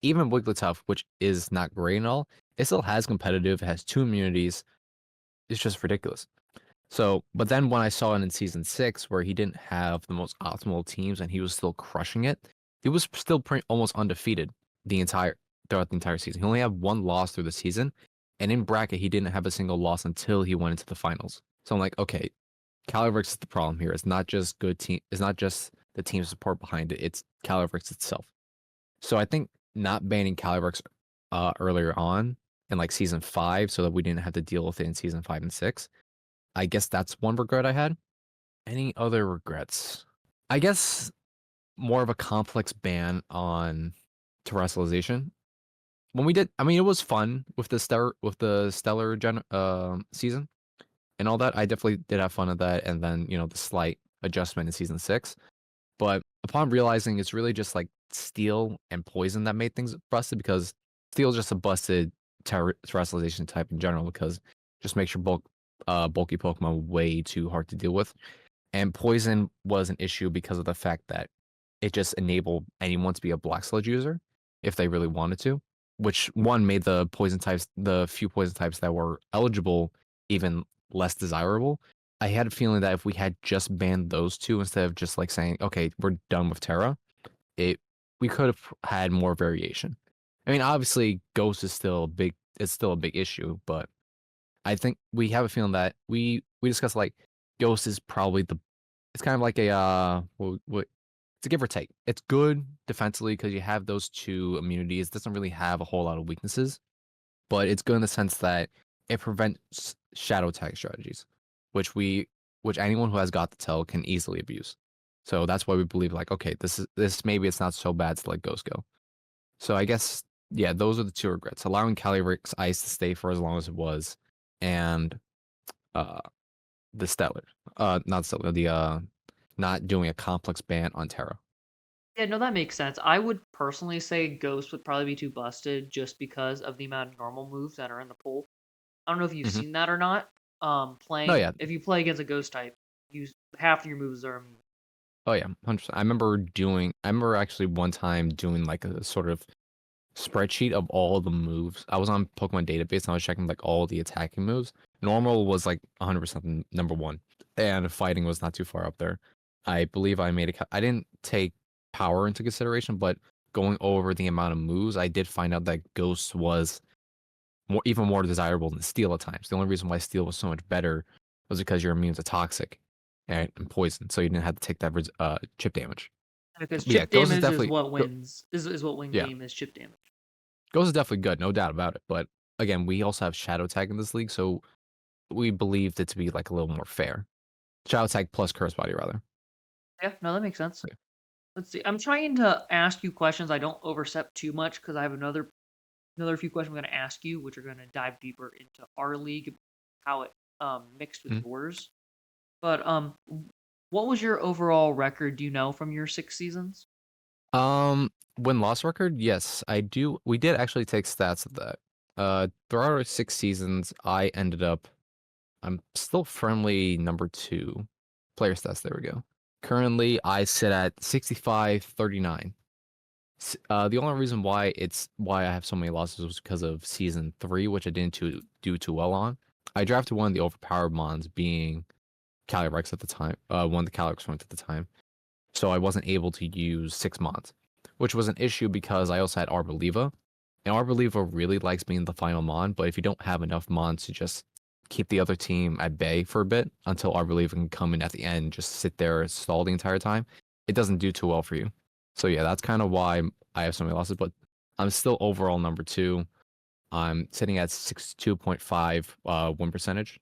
Even Wigglytuff, which is not great and all, it still has competitive. It has 2 immunities. It's just ridiculous. So, but then when I saw it in season 6, where he didn't have the most optimal teams and he was still crushing it, he was still almost undefeated throughout the entire season. He only had 1 loss through the season, and in bracket he didn't have a single loss until he went into the finals. So I'm like, okay, Calyrex is the problem here. It's not just good team. It's not just the team support behind it. It's Calyrex itself. So I think not banning Calyrex earlier on in like season 5, so that we didn't have to deal with it in season 5 and 6. I guess that's one regret I had. Any other regrets? I guess more of a complex ban on terrestrialization. When we did, I mean, it was fun with the stellar season and all that. I definitely did have fun at that, and then the slight adjustment in season 6. But upon realizing it's really just like steel and poison that made things busted, because steel is just a busted terrestrialization type in general, because just makes your bulky Pokemon way too hard to deal with. And poison was an issue because of the fact that it just enabled anyone to be a Black Sludge user if they really wanted to, which one made the few poison types that were eligible, even less desirable. I had a feeling that if we had just banned those two instead of just like saying, okay, we're done with Terra, it we could have had more variation. I mean, obviously, Ghost is still a big issue, but I think we have a feeling that we discussed like Ghost is probably it's kind of like a it's a give or take. It's good defensively because you have those 2 immunities. It doesn't really have a whole lot of weaknesses, but it's good in the sense that it prevents shadow tag strategies, which anyone who has got the tell can easily abuse. So that's why we believe like, okay, this maybe it's not so bad to let Ghost go. So I guess, yeah, those are the 2 regrets: allowing Calyrex Ice to stay for as long as it was, and uh the stellar, not stellar, the not doing a complex ban on Terra. Yeah, no, that makes sense. I would personally say Ghost would probably be too busted just because of the amount of normal moves that are in the pool. I don't know if you've Hmm. seen that or not. No, Playing yeah, if you play against a Ghost type, use half of your moves are immune. oh yeah, 100%. I remember actually one time doing like a sort of spreadsheet of all the moves. I was on Pokemon database and I was checking like all the attacking moves. Normal was like 100% number one, and fighting was not too far up there. I believe I didn't take power into consideration, but going over the amount of moves, I did find out that Ghost was even more desirable than Steel at times. The only reason why Steel was so much better was because you're immune to toxic and poison, so you didn't have to take that chip damage. Because But yeah, chip Ghost is damage is definitely what wins. Is what win yeah, game is chip damage. Ghost is definitely good, no doubt about it. But again, we also have Shadow Tag in this league, so we believed it to be like a little more fair. Shadow Tag plus Curse Body, rather. Yeah, no, that makes sense. So, yeah. Let's see. I'm trying to ask you questions I don't overstep too much because I have another few questions I'm going to ask you, which are going to dive deeper into our league, how it mixed with Mhm. yours. But what was your overall record? Do you know from your 6 seasons? Win loss record, yes, I do. We did actually take stats of that. Throughout our 6 seasons, I'm still firmly number 2. Player stats, there we go. Currently, I sit at 65-39. The only reason why I have so many losses was because of season 3, which I didn't do too well on. I drafted one of the overpowered mons, being Calyrex at the time, one of the Calyrex ones at the time. So I wasn't able to use 6 mons, which was an issue because I also had Arboliva. And Arboliva really likes being the final mon, but if you don't have enough mons to just keep the other team at bay for a bit until Arboliva can come in at the end, just sit there and stall the entire time, it doesn't do too well for you. So yeah, that's kind of why I have so many losses, but I'm still overall number 2. I'm sitting at 62.5 win percentage.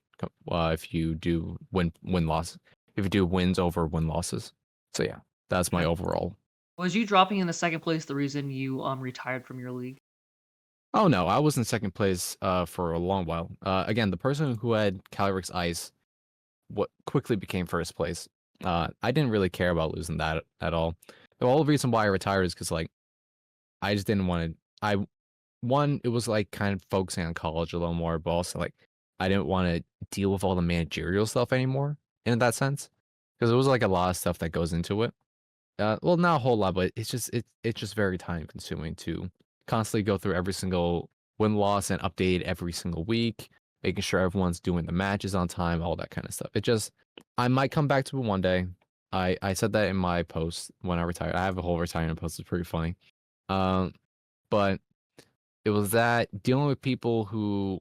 If you do if you do wins over win losses. So yeah, that's my Yeah. overall. Was you dropping in the second place the reason you retired from your league? Oh no, I was in second place for a long while. Again, the person who had Calyrex Ice what quickly became first place. I didn't really care about losing that at all. The whole reason why I retired is because like I just didn't want to. one, it was like kind of focusing on college a little more, but also like I didn't want to deal with all the managerial stuff anymore in that sense because it was like a lot of stuff that goes into it. Well, not a whole lot, but it's just very time consuming to constantly go through every single win loss and update every single week, making sure everyone's doing the matches on time, all that kind of stuff. It just I might come back to it one day. I said that in my post when I retired. I have a whole retirement post. It's pretty funny. Um, but it was that dealing with people who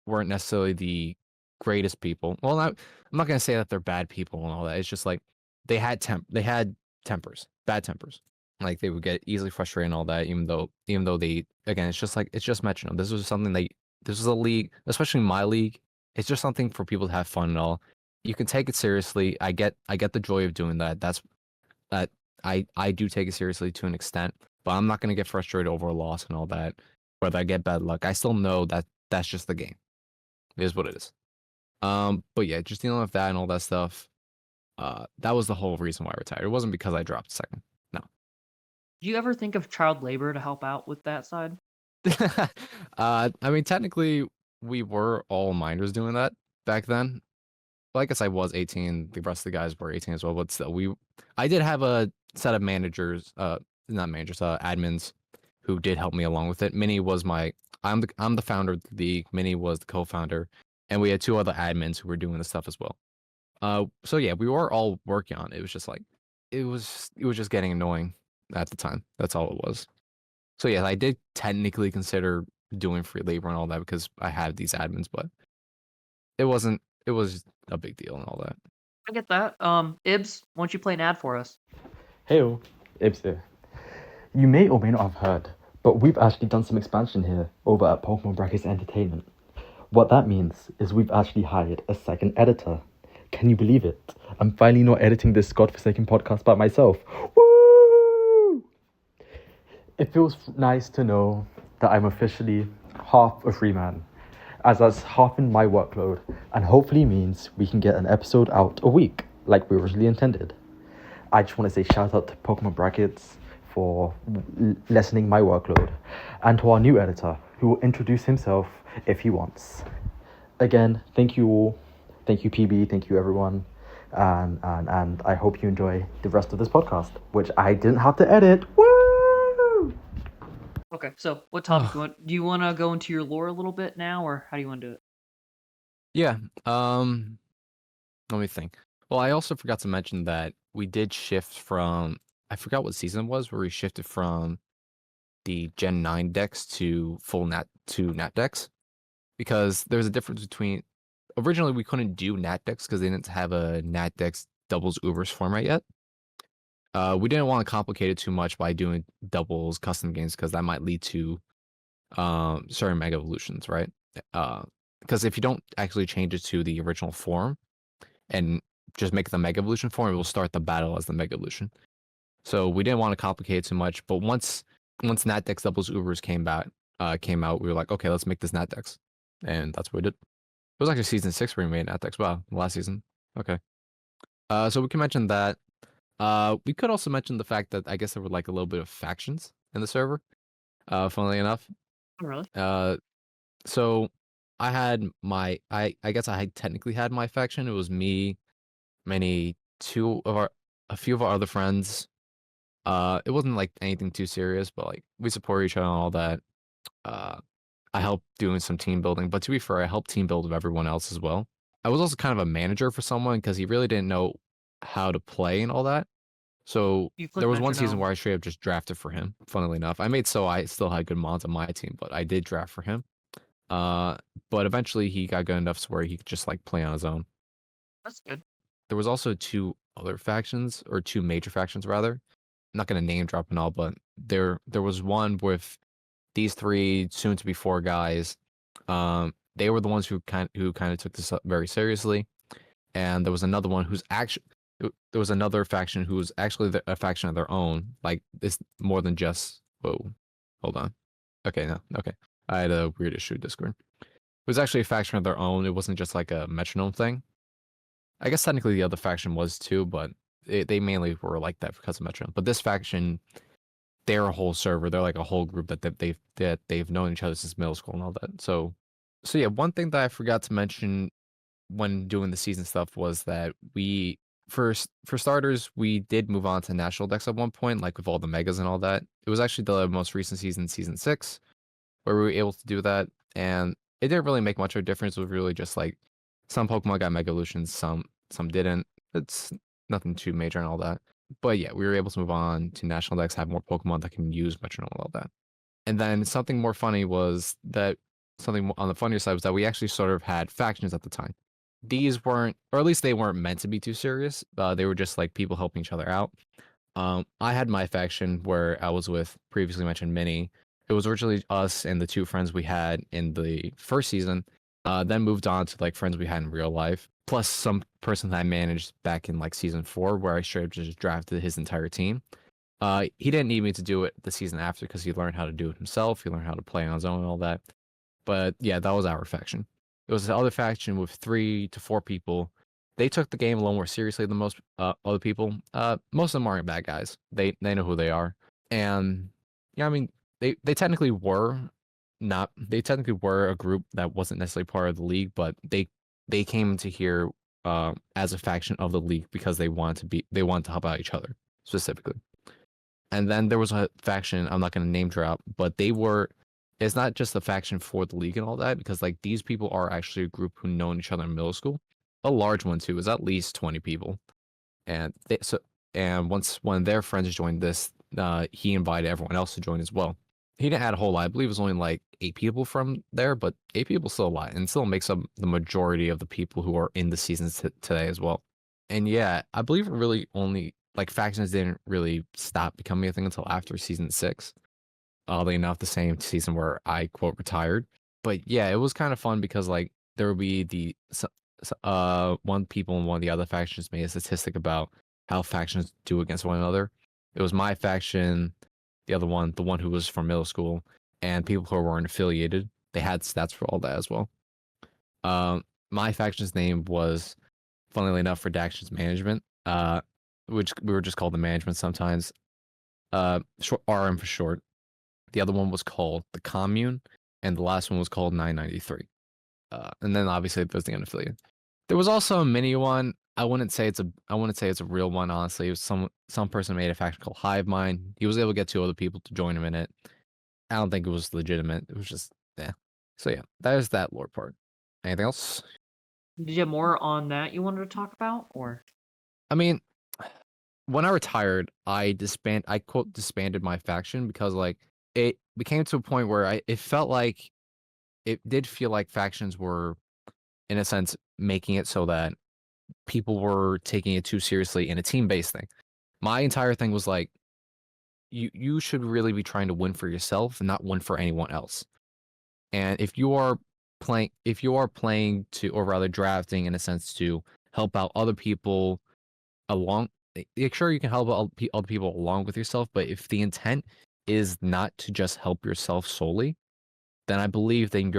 weren't necessarily the greatest people. Well, I'm not gonna say that they're bad people and all that. It's just like they had tempers, bad tempers. Like they would get easily frustrated and all that, even though they again, it's just like it's just metronome. This was a league, especially my league. It's just something for people to have fun and all. You can take it seriously. I get the joy of doing that. That I do take it seriously to an extent, but I'm not gonna get frustrated over a loss and all that. Whether I get bad luck, I still know that that's just the game. It is what it is. But yeah, just dealing with that and all that stuff. That was the whole reason why I retired. It wasn't because I dropped second. No. Do you ever think of child labor to help out with that side? I mean, technically, we were all minors doing that back then. Well, I guess I was 18. The rest of the guys were 18 as well, but still, I did have a set of managers, not managers, admins who did help me along with it. Minnie was I'm the founder of the league. Minnie was the co-founder, and we had two other admins who were doing the stuff as well. So yeah, we were all working on it. It was just like, it was just getting annoying at the time. That's all it was. So yeah, I did technically consider doing free labor and all that because I had these admins, but it was a big deal and all that. I get that. Ibs, why don't you play an ad for us? Heyo, Ibs here. You may or may not have heard, but we've actually done some expansion here over at Pokemon Brackets Entertainment. What that means is we've actually hired a second editor. Can you believe it? I'm finally not editing this godforsaken podcast by myself. Woo! It feels nice to know that I'm officially half a free man, as that's half in my workload, and hopefully means we can get an episode out a week, like we originally intended. I just want to say shout out to Pokemon Brackets for lessening my workload, and to our new editor, who will introduce himself if he wants. Again, thank you all. Thank you, PB. Thank you, everyone. And I hope you enjoy the rest of this podcast, which I didn't have to edit. Woo! Okay, so what topic do you want to go into your lore a little bit now, or how do you want to do it? Yeah. Let me think. Well, I also forgot to mention that we did shift from I forgot what season it was where we shifted from the Gen 9 decks to full Nat decks because there's a difference between originally we couldn't do Nat decks because they didn't have a Nat decks doubles Ubers format yet. We didn't want to complicate it too much by doing doubles custom games because that might lead to certain mega evolutions, right? Because if you don't actually change it to the original form and just make the mega evolution form, it will start the battle as the mega evolution. So we didn't want to complicate it too much. But once Natdex doubles Ubers came out, we were like, okay, let's make this Natdex, and that's what we did. It was actually season 6 where we made Natdex. Wow, last season. Okay. So we can mention that. We could also mention the fact that I guess there were like a little bit of factions in the server. Funnily enough. Oh, really? So I had I guess I had technically had my faction. It was me, many a few of our other friends. It wasn't like anything too serious, but like we support each other and all that. I helped doing some team building, but to be fair, I helped team build with everyone else as well. I was also kind of a manager for someone because he really didn't know how to play and all that. So You there click was one season metronome. where I straight up just drafted for him. Funnily enough, I made so I still had good mods on my team, but I did draft for him. But eventually he got good enough to where he could just like play on his own. That's good. There was also two other factions, or two major factions rather. I'm not gonna name drop and all, but there was one with these three, soon to be four guys. They were the ones who kind of took this up very seriously, and there was another one who's actually there was another faction who was actually a faction of their own. Like it's more than just whoa, hold on. Okay, no, okay. I had a weird issue with Discord. It was actually a faction of their own. It wasn't just like a metronome thing. I guess technically the other faction was too, but they mainly were like that because of metronome. But this faction, they're a whole server. They're like a whole group that they've known each other since middle school and all that. So yeah, one thing that I forgot to mention when doing the season stuff was that we for starters, we did move on to national decks at one point, like with all the megas and all that. It was actually the most recent season, season 6, where we were able to do that, and it didn't really make much of a difference. It was really just like some Pokemon got Mega Evolutions, some didn't. It's nothing too major and all that. But yeah, we were able to move on to national decks, have more Pokemon that can use Metronome and all that. And then something more funny was that something on the funnier side was that we actually sort of had factions at the time. These weren't, or at least they weren't meant to be too serious. They were just like people helping each other out. I had my faction where I was with previously mentioned Minnie. It was originally us and the 2 friends we had in the first season, then moved on to like friends we had in real life, plus some person that I managed back in like season 4, where I straight up just drafted his entire team. He didn't need me to do it the season after because he learned how to do it himself. He learned how to play on his own and all that. But yeah, that was our faction. It was the other faction with 3 to 4 people. They took the game a little more seriously than most other people. Most of them aren't bad guys. They know who they are, and yeah, I mean they technically were not. They technically were a group that wasn't necessarily part of the league, but they came to here as a faction of the league because they wanted to help out each other specifically. And then there was a faction I'm not going to name drop, but it's not just a faction for the league and all that, because like these people are actually a group who known each other in middle school. A large one too, is at least 20 people. And once one of their friends joined this, he invited everyone else to join as well. He didn't add a whole lot. I believe it was only like 8 people from there, but 8 people still a lot, and still makes up the majority of the people who are in the seasons today as well. And yeah, I believe it really only like factions didn't really stop becoming a thing until after season 6. Oddly enough, the same season where I quote retired. But yeah, it was kind of fun because like there would be one people in one of the other factions made a statistic about how factions do against one another. It was my faction, the other one, the one who was from middle school, and people who weren't affiliated. They had stats for all that as well. My faction's name was, funnily enough, Redaction's Management, which we were just called the Management sometimes. Short RM for short. The other one was called the Commune, and the last one was called 993. And then obviously there's the unaffiliated. There was also a mini one. I wouldn't say it's a real one, honestly. It was some person made a faction called Hive Mind. He was able to get 2 other people to join him in it. I don't think it was legitimate. It was just yeah. So yeah, that is that lore part. Anything else? Did you have more on that you wanted to talk about, or? I mean, when I retired, I quote disbanded my faction because like it became to a point where it felt like it did feel like factions were, in a sense, making it so that people were taking it too seriously in a team-based thing. My entire thing was like, you should really be trying to win for yourself and not win for anyone else. And if you are playing to, or rather drafting in a sense to help out other people along, sure you can help other people along with yourself, but if the intent is not to just help yourself solely, then I believe then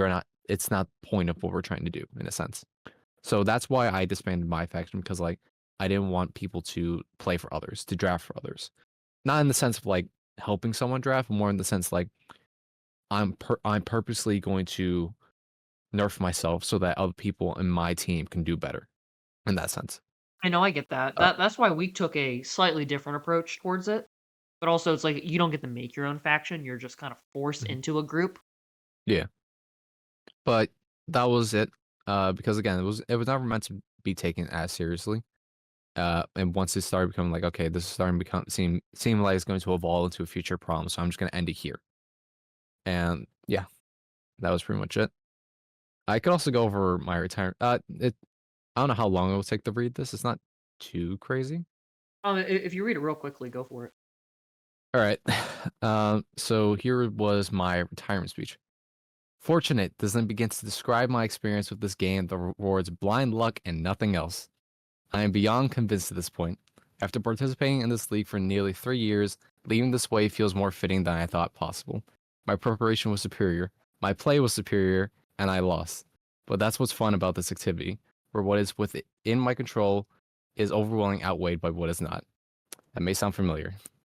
it's not the point of what we're trying to do in a sense. So that's why I disbanded my faction, because like I didn't want people to play for others, to draft for others. Not in the sense of like helping someone draft, but more in the sense like I'm purposely going to nerf myself so that other people in my team can do better in that sense. I know, I get that. That's why we took a slightly different approach towards it. But also, it's like you don't get to make your own faction. You're just kind of forced into a group. Yeah. But that was it. Because again, it was never meant to be taken as seriously. And once it started becoming like, okay, this is starting to seem like it's going to evolve into a future problem, so I'm just gonna end it here. And yeah, that was pretty much it. I could also go over my retirement. I don't know how long it will take to read this. It's not too crazy. If you read it real quickly, go for it. All right. So here was my retirement speech. Fortunate doesn't begin to describe my experience with this game that rewards blind luck and nothing else. I am beyond convinced at this point. After participating in this league for nearly 3 years, leaving this way feels more fitting than I thought possible. My preparation was superior, my play was superior, and I lost. But that's what's fun about this activity, where what is within my control is overwhelmingly outweighed by what is not. That may sound familiar.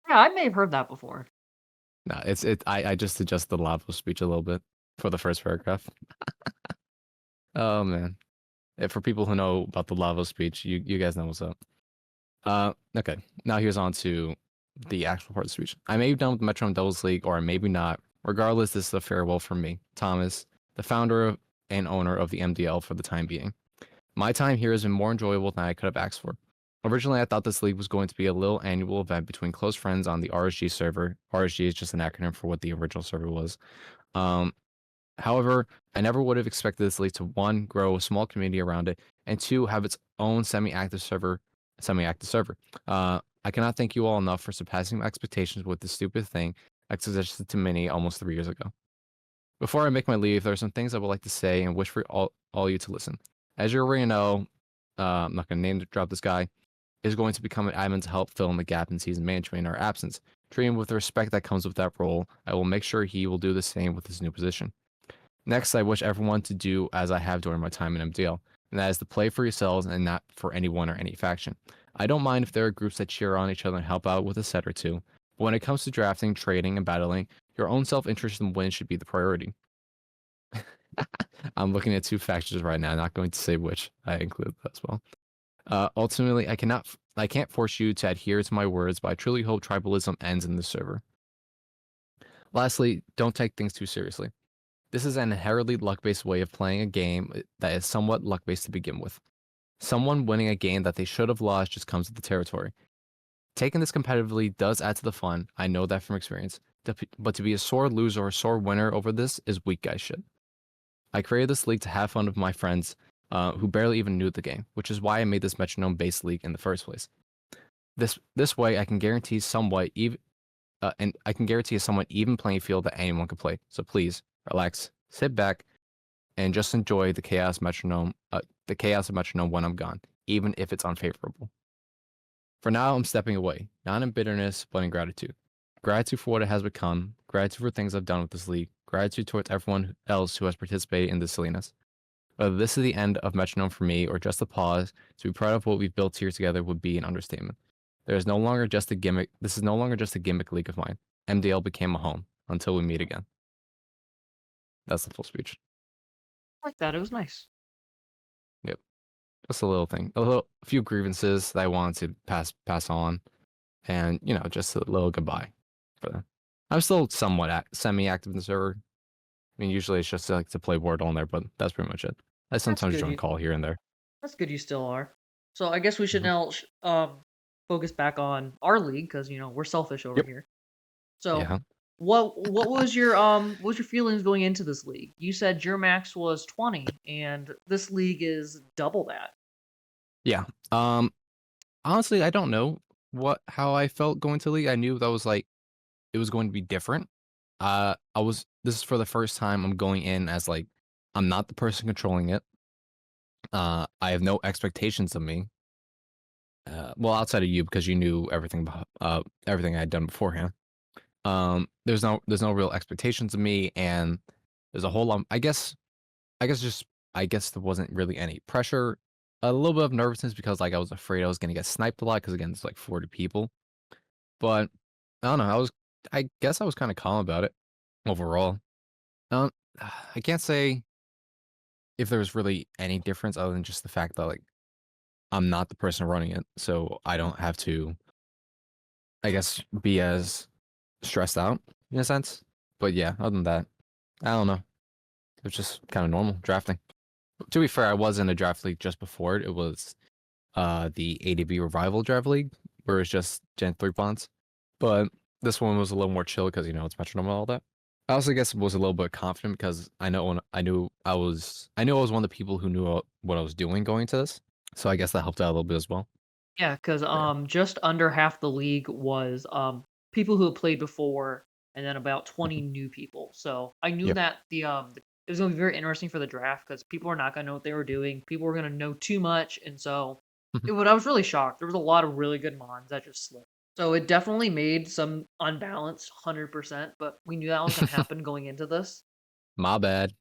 Yeah, I may have heard that before. No, I just adjusted the lava speech a little bit for the first paragraph. Oh man. For people who know about the lava speech, you guys know what's up. Okay. Now here's on to the actual part of the speech. I may be done with the Metronome Doubles League, or I may be not. Regardless, this is a farewell from me, Thomas, the founder and owner of the MDL for the time being. My time here has been more enjoyable than I could have asked for. Originally, I thought this league was going to be a little annual event between close friends on the RSG server. RSG is just an acronym for what the original server was. However, I never would have expected this league to, one, grow a small community around it, and two, have its own semi-active server. I cannot thank you all enough for surpassing my expectations with this stupid thing I suggested to many almost 3 years ago. Before I make my leave, there are some things I would like to say and wish for all you to listen. As you already know, I'm not going to name drop this guy, is going to become an admin to help fill in the gap in season management in our absence. Treat him with the respect that comes with that role. I will make sure he will do the same with his new position. Next, I wish everyone to do as I have during my time in MDL, and that is to play for yourselves and not for anyone or any faction. I don't mind if there are groups that cheer on each other and help out with a set or two, but when it comes to drafting, trading, and battling, your own self-interest and win should be the priority. I'm looking at two factions right now, not going to say which. I include that as well. Ultimately, I can't force you to adhere to my words, but I truly hope tribalism ends in this server. Lastly, don't take things too seriously. This is an inherently luck-based way of playing a game that is somewhat luck-based to begin with. Someone winning a game that they should have lost just comes with the territory. Taking this competitively does add to the fun, I know that from experience, but to be a sore loser or a sore winner over this is weak guy shit. I created this league to have fun with my friends who barely even knew the game, which is why I made this metronome-based league in the first place. This way, I can guarantee I can guarantee a somewhat even playing field that anyone can play. So please relax, sit back, and just enjoy the chaos of metronome when I'm gone, even if it's unfavorable. For now, I'm stepping away, not in bitterness, but in gratitude. Gratitude for what it has become, gratitude for things I've done with this league, gratitude towards everyone else who has participated in this silliness. Whether this is the end of Metronome for me or just a pause to be proud of what we've built here together would be an understatement. This is no longer just a gimmick league of mine. MDL became a home until we meet again. That's the full speech. I like that. It was nice. Yep. Just a little thing. A few grievances that I wanted to pass on. And, just a little goodbye for them. I'm still somewhat semi-active in the server. I mean, usually it's just like to play Wordle on there, but that's pretty much it. I sometimes join call here and there. That's good you still are. So I guess we should now focus back on our league because we're selfish over here. So Yeah. what was your feelings going into this league? You said your max was 20, and this league is double that. Yeah. Honestly, I don't know how I felt going to league. I knew that was like it was going to be different. This is for the first time I'm going in as like I'm not the person controlling it. I have no expectations of me. Well, outside of you because you knew everything I had done beforehand. There's no real expectations of me, and there's a whole lot. I guess there wasn't really any pressure. A little bit of nervousness because like I was afraid I was gonna get sniped a lot because again it's like 40 people. But I don't know. I guess I was kind of calm about it overall. Um, I can't say if there's really any difference other than just the fact that like I'm not the person running it, so I don't have to, I guess, be as stressed out in a sense. But yeah, other than that, I don't know. It was just kind of normal drafting. To be fair, I was in a draft league just before it. It was the ADB Revival Draft League, where it's just Gen 3 bonds. But this one was a little more chill because it's metronome and all that. I also guess was a little bit confident because I knew I was one of the people who knew what I was doing going into this. So I guess that helped out a little bit as well. Yeah, because Yeah. just under half the league was people who had played before, and then about 20 new people. So I knew Yep. that it was going to be very interesting for the draft because people are not going to know what they were doing. People were going to know too much, and so I was really shocked. There was a lot of really good mons that just slipped. So it definitely made some unbalanced, 100%. But we knew that was going to happen going into this. My bad.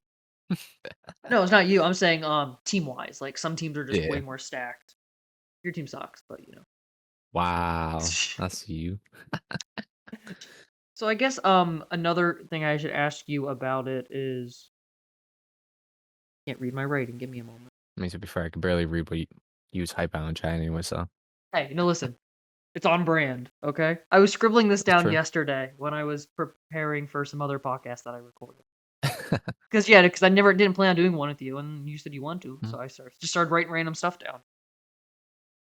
No, it's not you. I'm saying team wise, like some teams are just way Yeah. more stacked. Your team sucks, but Wow. That's you. So I guess another thing I should ask you about it is can't read my writing. Give me a moment. I mean, to be fair, I can barely read what you type out in chat anyway, so Hey, no, listen. It's on brand, okay? I was scribbling this that's down true. yesterday when I was preparing for some other podcast that I recorded. Because I never didn't plan on doing one with you, and you said you want to, so I just started writing random stuff down.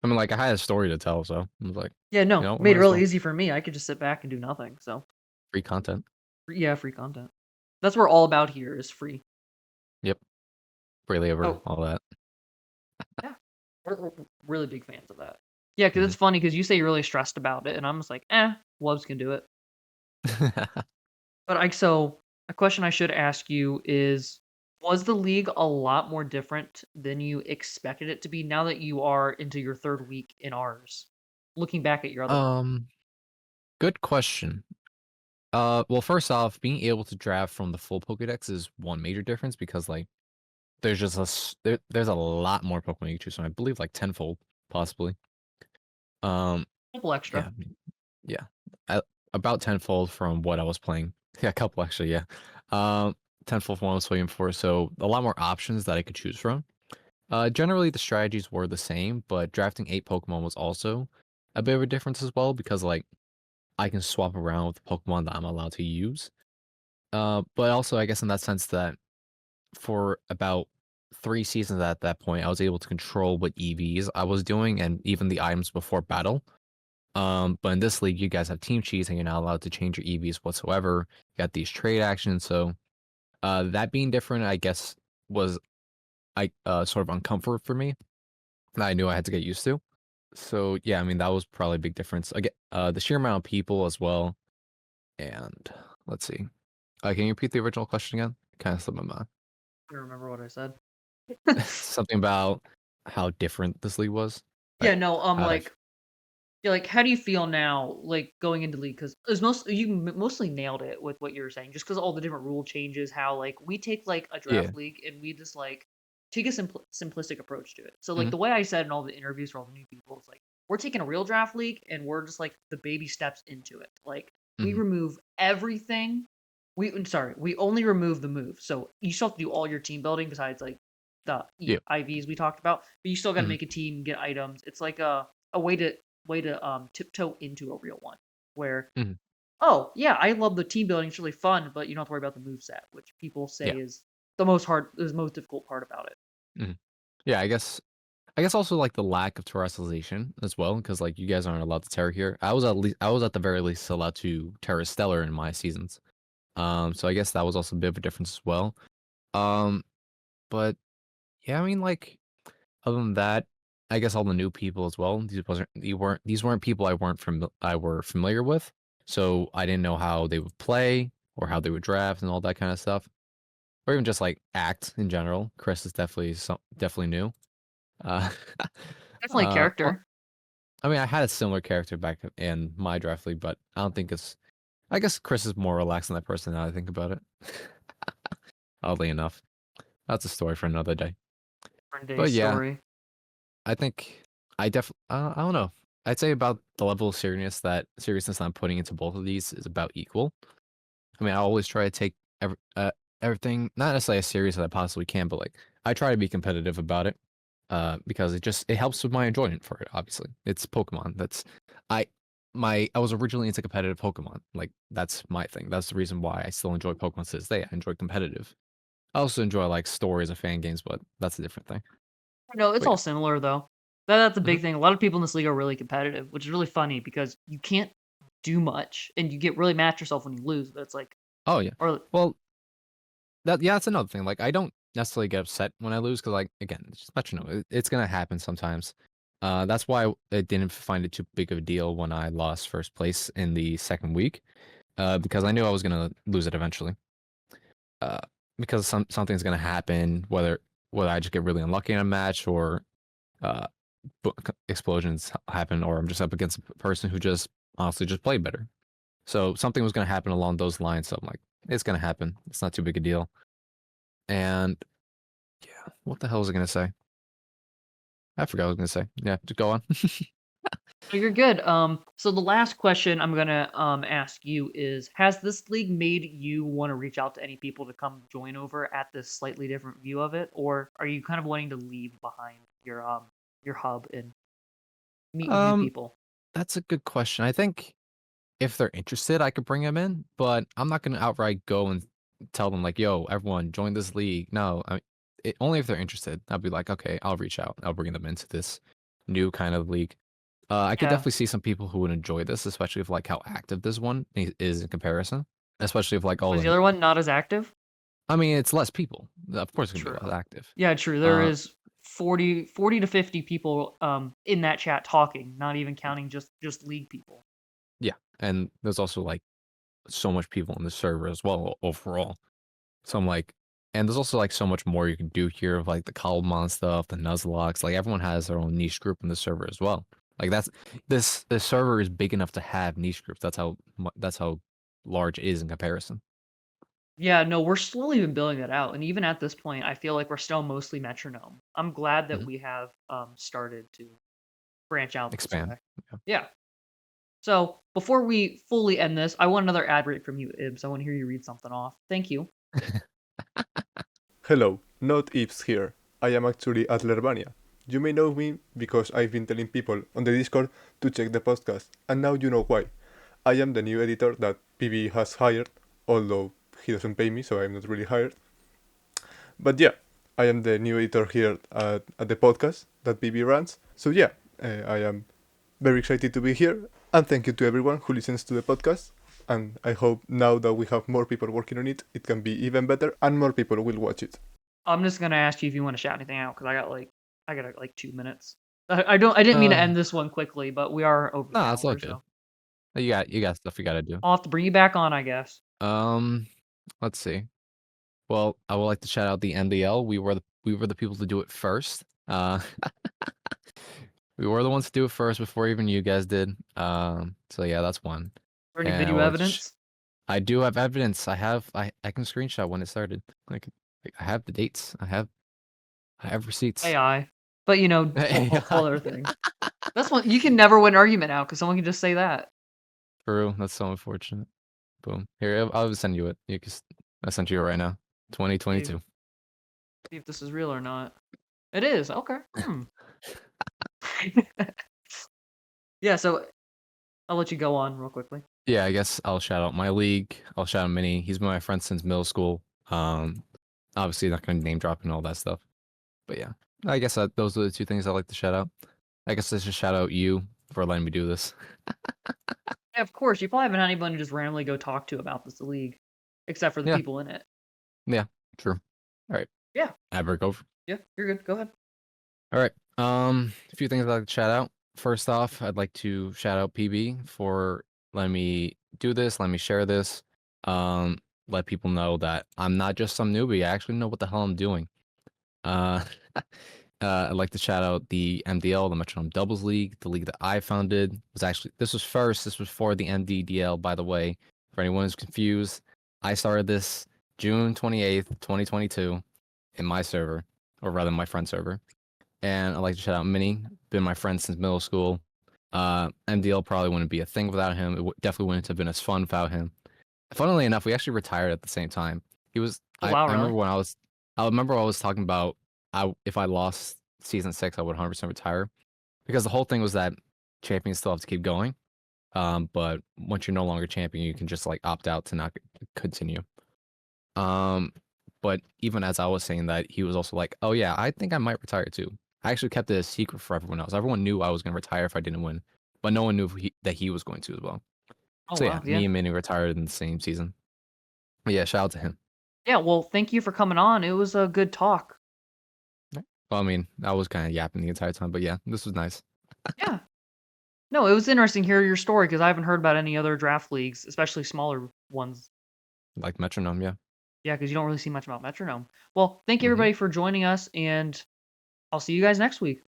I mean, like, I had a story to tell, so I was like, Yeah, you no, know, made might it as really well. easy for me. I could just sit back and do nothing. So Free content. yeah, free content. That's what we're all about here is free. Yep. Really over Oh, all that. yeah, we're really big fans of that. Yeah, because Mhm. it's funny because you say you're really stressed about it, and I'm just like, Wubs can do it. But so a question I should ask you is, was the league a lot more different than you expected it to be now that you are into your third week in ours? Looking back at your other one. um, Good question. Well, first off, being able to draft from the full Pokédex is one major difference because like there's just there's a lot more Pokemon you can choose from. I believe like tenfold, possibly. Um, Couple extra. yeah, yeah, I, about tenfold from what I was playing. Yeah, a couple actually. Yeah, um, tenfold from what I was playing for. So a lot more options that I could choose from. Generally the strategies were the same, but drafting 8 Pokemon was also a bit of a difference as well because like I can swap around with the Pokemon that I'm allowed to use. But also I guess in that sense that for about 3 seasons at that point, I was able to control what EVs I was doing and even the items before battle. But in this league, you guys have team cheats and you're not allowed to change your EVs whatsoever. You got these trade actions, so that being different, I guess, was sort of uncomfort for me that I knew I had to get used to. So yeah, I mean that was probably a big difference. Again, the sheer amount of people as well, and let's see. Can you repeat the original question again? Kind of slipped my mind. I don't remember what I said. Something about how different this league was. Yeah, Like no, how I. yeah, like, how do you feel now, like, going into league? Because it's mostly nailed it with what you were saying, just because all the different rule changes, how, like, we take, like, a Yeah. draft league and we just, like, take a simplistic approach to it. So, like, Mhm, the way I said in all the interviews for all the new people, it's like, we're taking a real draft league and we're just, like, the baby steps into it. Like, we mhm. remove everything. We only remove the move. So, you still have to do all your team building besides, like, the Yeah. IVs we talked about, but you still gotta Mhm, make a team, get items. It's like a way to tiptoe into a real one where mhm. oh yeah, I love the team building, it's really fun, but you don't have to worry about the move set, which people Yeah. say is the most difficult part about it. Mhm. Yeah. I guess also like the lack of terrestrialization as well, because like you guys aren't allowed to terra here. I was at the very least allowed to terra stellar in my seasons. So I guess that was also a bit of a difference as well. Um, but yeah, I mean like other than that, I guess all the new people as well. These weren't people I were familiar with, so I didn't know how they would play or how they would draft and all that kind of stuff, or even just like act in general. Chris is definitely new. Uh, Definitely well, character. I mean, I had a similar character back in my draft league, but I don't think it's. I guess Chris is more relaxed than that person now I think about it. Oddly enough, that's a story for another day. Different day But yeah, story. I think I don't know. I'd say about the level of seriousness I'm putting into both of these is about equal. I mean, I always try to take everything not necessarily as serious as I possibly can, but like I try to be competitive about it. Because it helps with my enjoyment for it. Obviously, it's Pokemon. I I was originally into competitive Pokemon. Like that's my thing. That's the reason why I still enjoy Pokemon to this day. I enjoy competitive. I also enjoy like stories of fan games, but that's a different thing. No, it's But all yeah. similar though. That's a Mhm. big thing. A lot of people in this league are really competitive, which is really funny because you can't do much and you get really mad at yourself when you lose, but it's like Oh yeah. or Well, that's another thing. Like I don't necessarily get upset when I lose because like again, it's just metronome. It's gonna happen sometimes. That's why I didn't find it too big of a deal when I lost first place in the second week. Because I knew I was gonna lose it eventually. Uh, because something's gonna happen, whether I just get really unlucky in a match or uh explosions happen, or I'm just up against a person who just honestly just played better. So something was gonna happen along those lines. So I'm like, it's gonna happen. It's not too big a deal. And yeah, what the hell was I gonna say? I forgot what I was gonna say. Yeah, just go on. You're good. So the last question I'm gonna ask you is: has this league made you want to reach out to any people to come join over at this slightly different view of it, or are you kind of wanting to leave behind your hub and meet with new Um, people? that's a good question. I think if they're interested, I could bring them in, but I'm not gonna outright go and tell them like, "Yo, everyone, join this league." No, only if they're interested. I'll be like, "Okay, I'll reach out. I'll bring them into this new kind of league." I could Yeah. definitely see some people who would enjoy this, especially if like how active this one is in comparison. Especially if like all Was the the, other one not as active? I mean, it's less people. Of course, it's gonna be True. less active. Yeah, true. There Uh, is 40 to 50 people in that chat talking, not even counting just league people. yeah, and there's also like so much people in the server as well overall. So I'm like, and there's also like so much more you can do here of like the Kalmon stuff, the Nuzlockes. Like everyone has their own niche group in the server as well. Like this server is big enough to have niche groups. That's how large it is in comparison. Yeah, no, we're slowly been building that out, and even at this point, I feel like we're still mostly Metronome. I'm glad that Mhm. we have started to branch out this Expand. way. Yeah. Yeah. So before we fully end this, I want another ad break from you, Ibs. I want to hear you read something off. Thank you. Hello, not Ibs here. I am actually Adlerbania. You may know me because I've been telling people on the Discord to check the podcast, and now you know why. I am the new editor that PB has hired, although he doesn't pay me, so I'm not really hired. But yeah, I am the new editor here at the podcast that PB runs. So yeah, I am very excited to be here, and thank you to everyone who listens to the podcast. And I hope now that we have more people working on it, it can be even better and more people will watch it. I'm just gonna ask you if you want to shout anything out because I got like 2 minutes. I didn't mean to Uh, end this one quickly, but we are over the no, it's all hour, good. so You got stuff you gotta do. I'll have to bring you back on, I guess. Um, let's see. Well, I would like to shout out the MDL. We were the people to do it first. We were the ones to do it first before even you guys did. So yeah, that's one. Or any And video evidence? I do have evidence. I can screenshot when it started. I have the dates. I have receipts. AI, but whole other AI. thing. That's one you can never win an argument out because someone can just say that. True. That's so unfortunate. Boom. Here, I'll send you it. I sent you it right now. See if, 2022. see if this is real or not. It is okay. Yeah, so I'll let you go on real quickly. Yeah, I guess I'll shout out my league. I'll shout out Minnie. He's been my friend since middle school. Obviously not gonna name drop and all that stuff. But yeah, I guess those are the two things I like to shout out. I guess I should shout out you for letting me do this. Yeah, of course, you probably haven't had anyone to just randomly go talk to about this league, except for the Yeah, people in it. yeah, true. All right, Yeah, ad break over. yeah, you're good. Go ahead. All right, a few things I'd like to shout out. First off, I'd like to shout out PB for letting me do this, let me share this, um, let people know that I'm not just some newbie. I actually know what the hell I'm doing. Uh, I'd like to shout out the MDL, the Metronome Doubles League, the league that I founded. This was first. This was for the MDDL, by the way. For anyone who's confused, I started this June 28th, 2022, in my server, or rather my friend server. And I'd like to shout out Minnie, been my friend since middle school. MDL probably wouldn't be a thing without him. Definitely wouldn't have been as fun without him. Funnily enough, we actually retired at the same time. He was. Oh I wow, remember really? when I was. I remember I was talking about. If I lost season 6, I would 100% retire, because the whole thing was that champions still have to keep going. But once you're no longer champion, you can just like opt out to not continue. Um, but even as I was saying that, he was also like, "Oh yeah, I think I might retire too." I actually kept it a secret for everyone else. Everyone knew I was going to retire if I didn't win, but no one knew that he was going to as well. Oh So yeah, wow, yeah. me and Minnie retired in the same season. But yeah, shout out to him. Yeah, well, thank you for coming on. It was a good talk. Well, I mean, I was kind of yapping the entire time, but yeah, this was nice. Yeah. No, it was interesting to hear your story because I haven't heard about any other draft leagues, especially smaller ones. Like Metronome, yeah. Yeah, because you don't really see much about Metronome. Well, thank you Hmm. everybody for joining us, and I'll see you guys next week.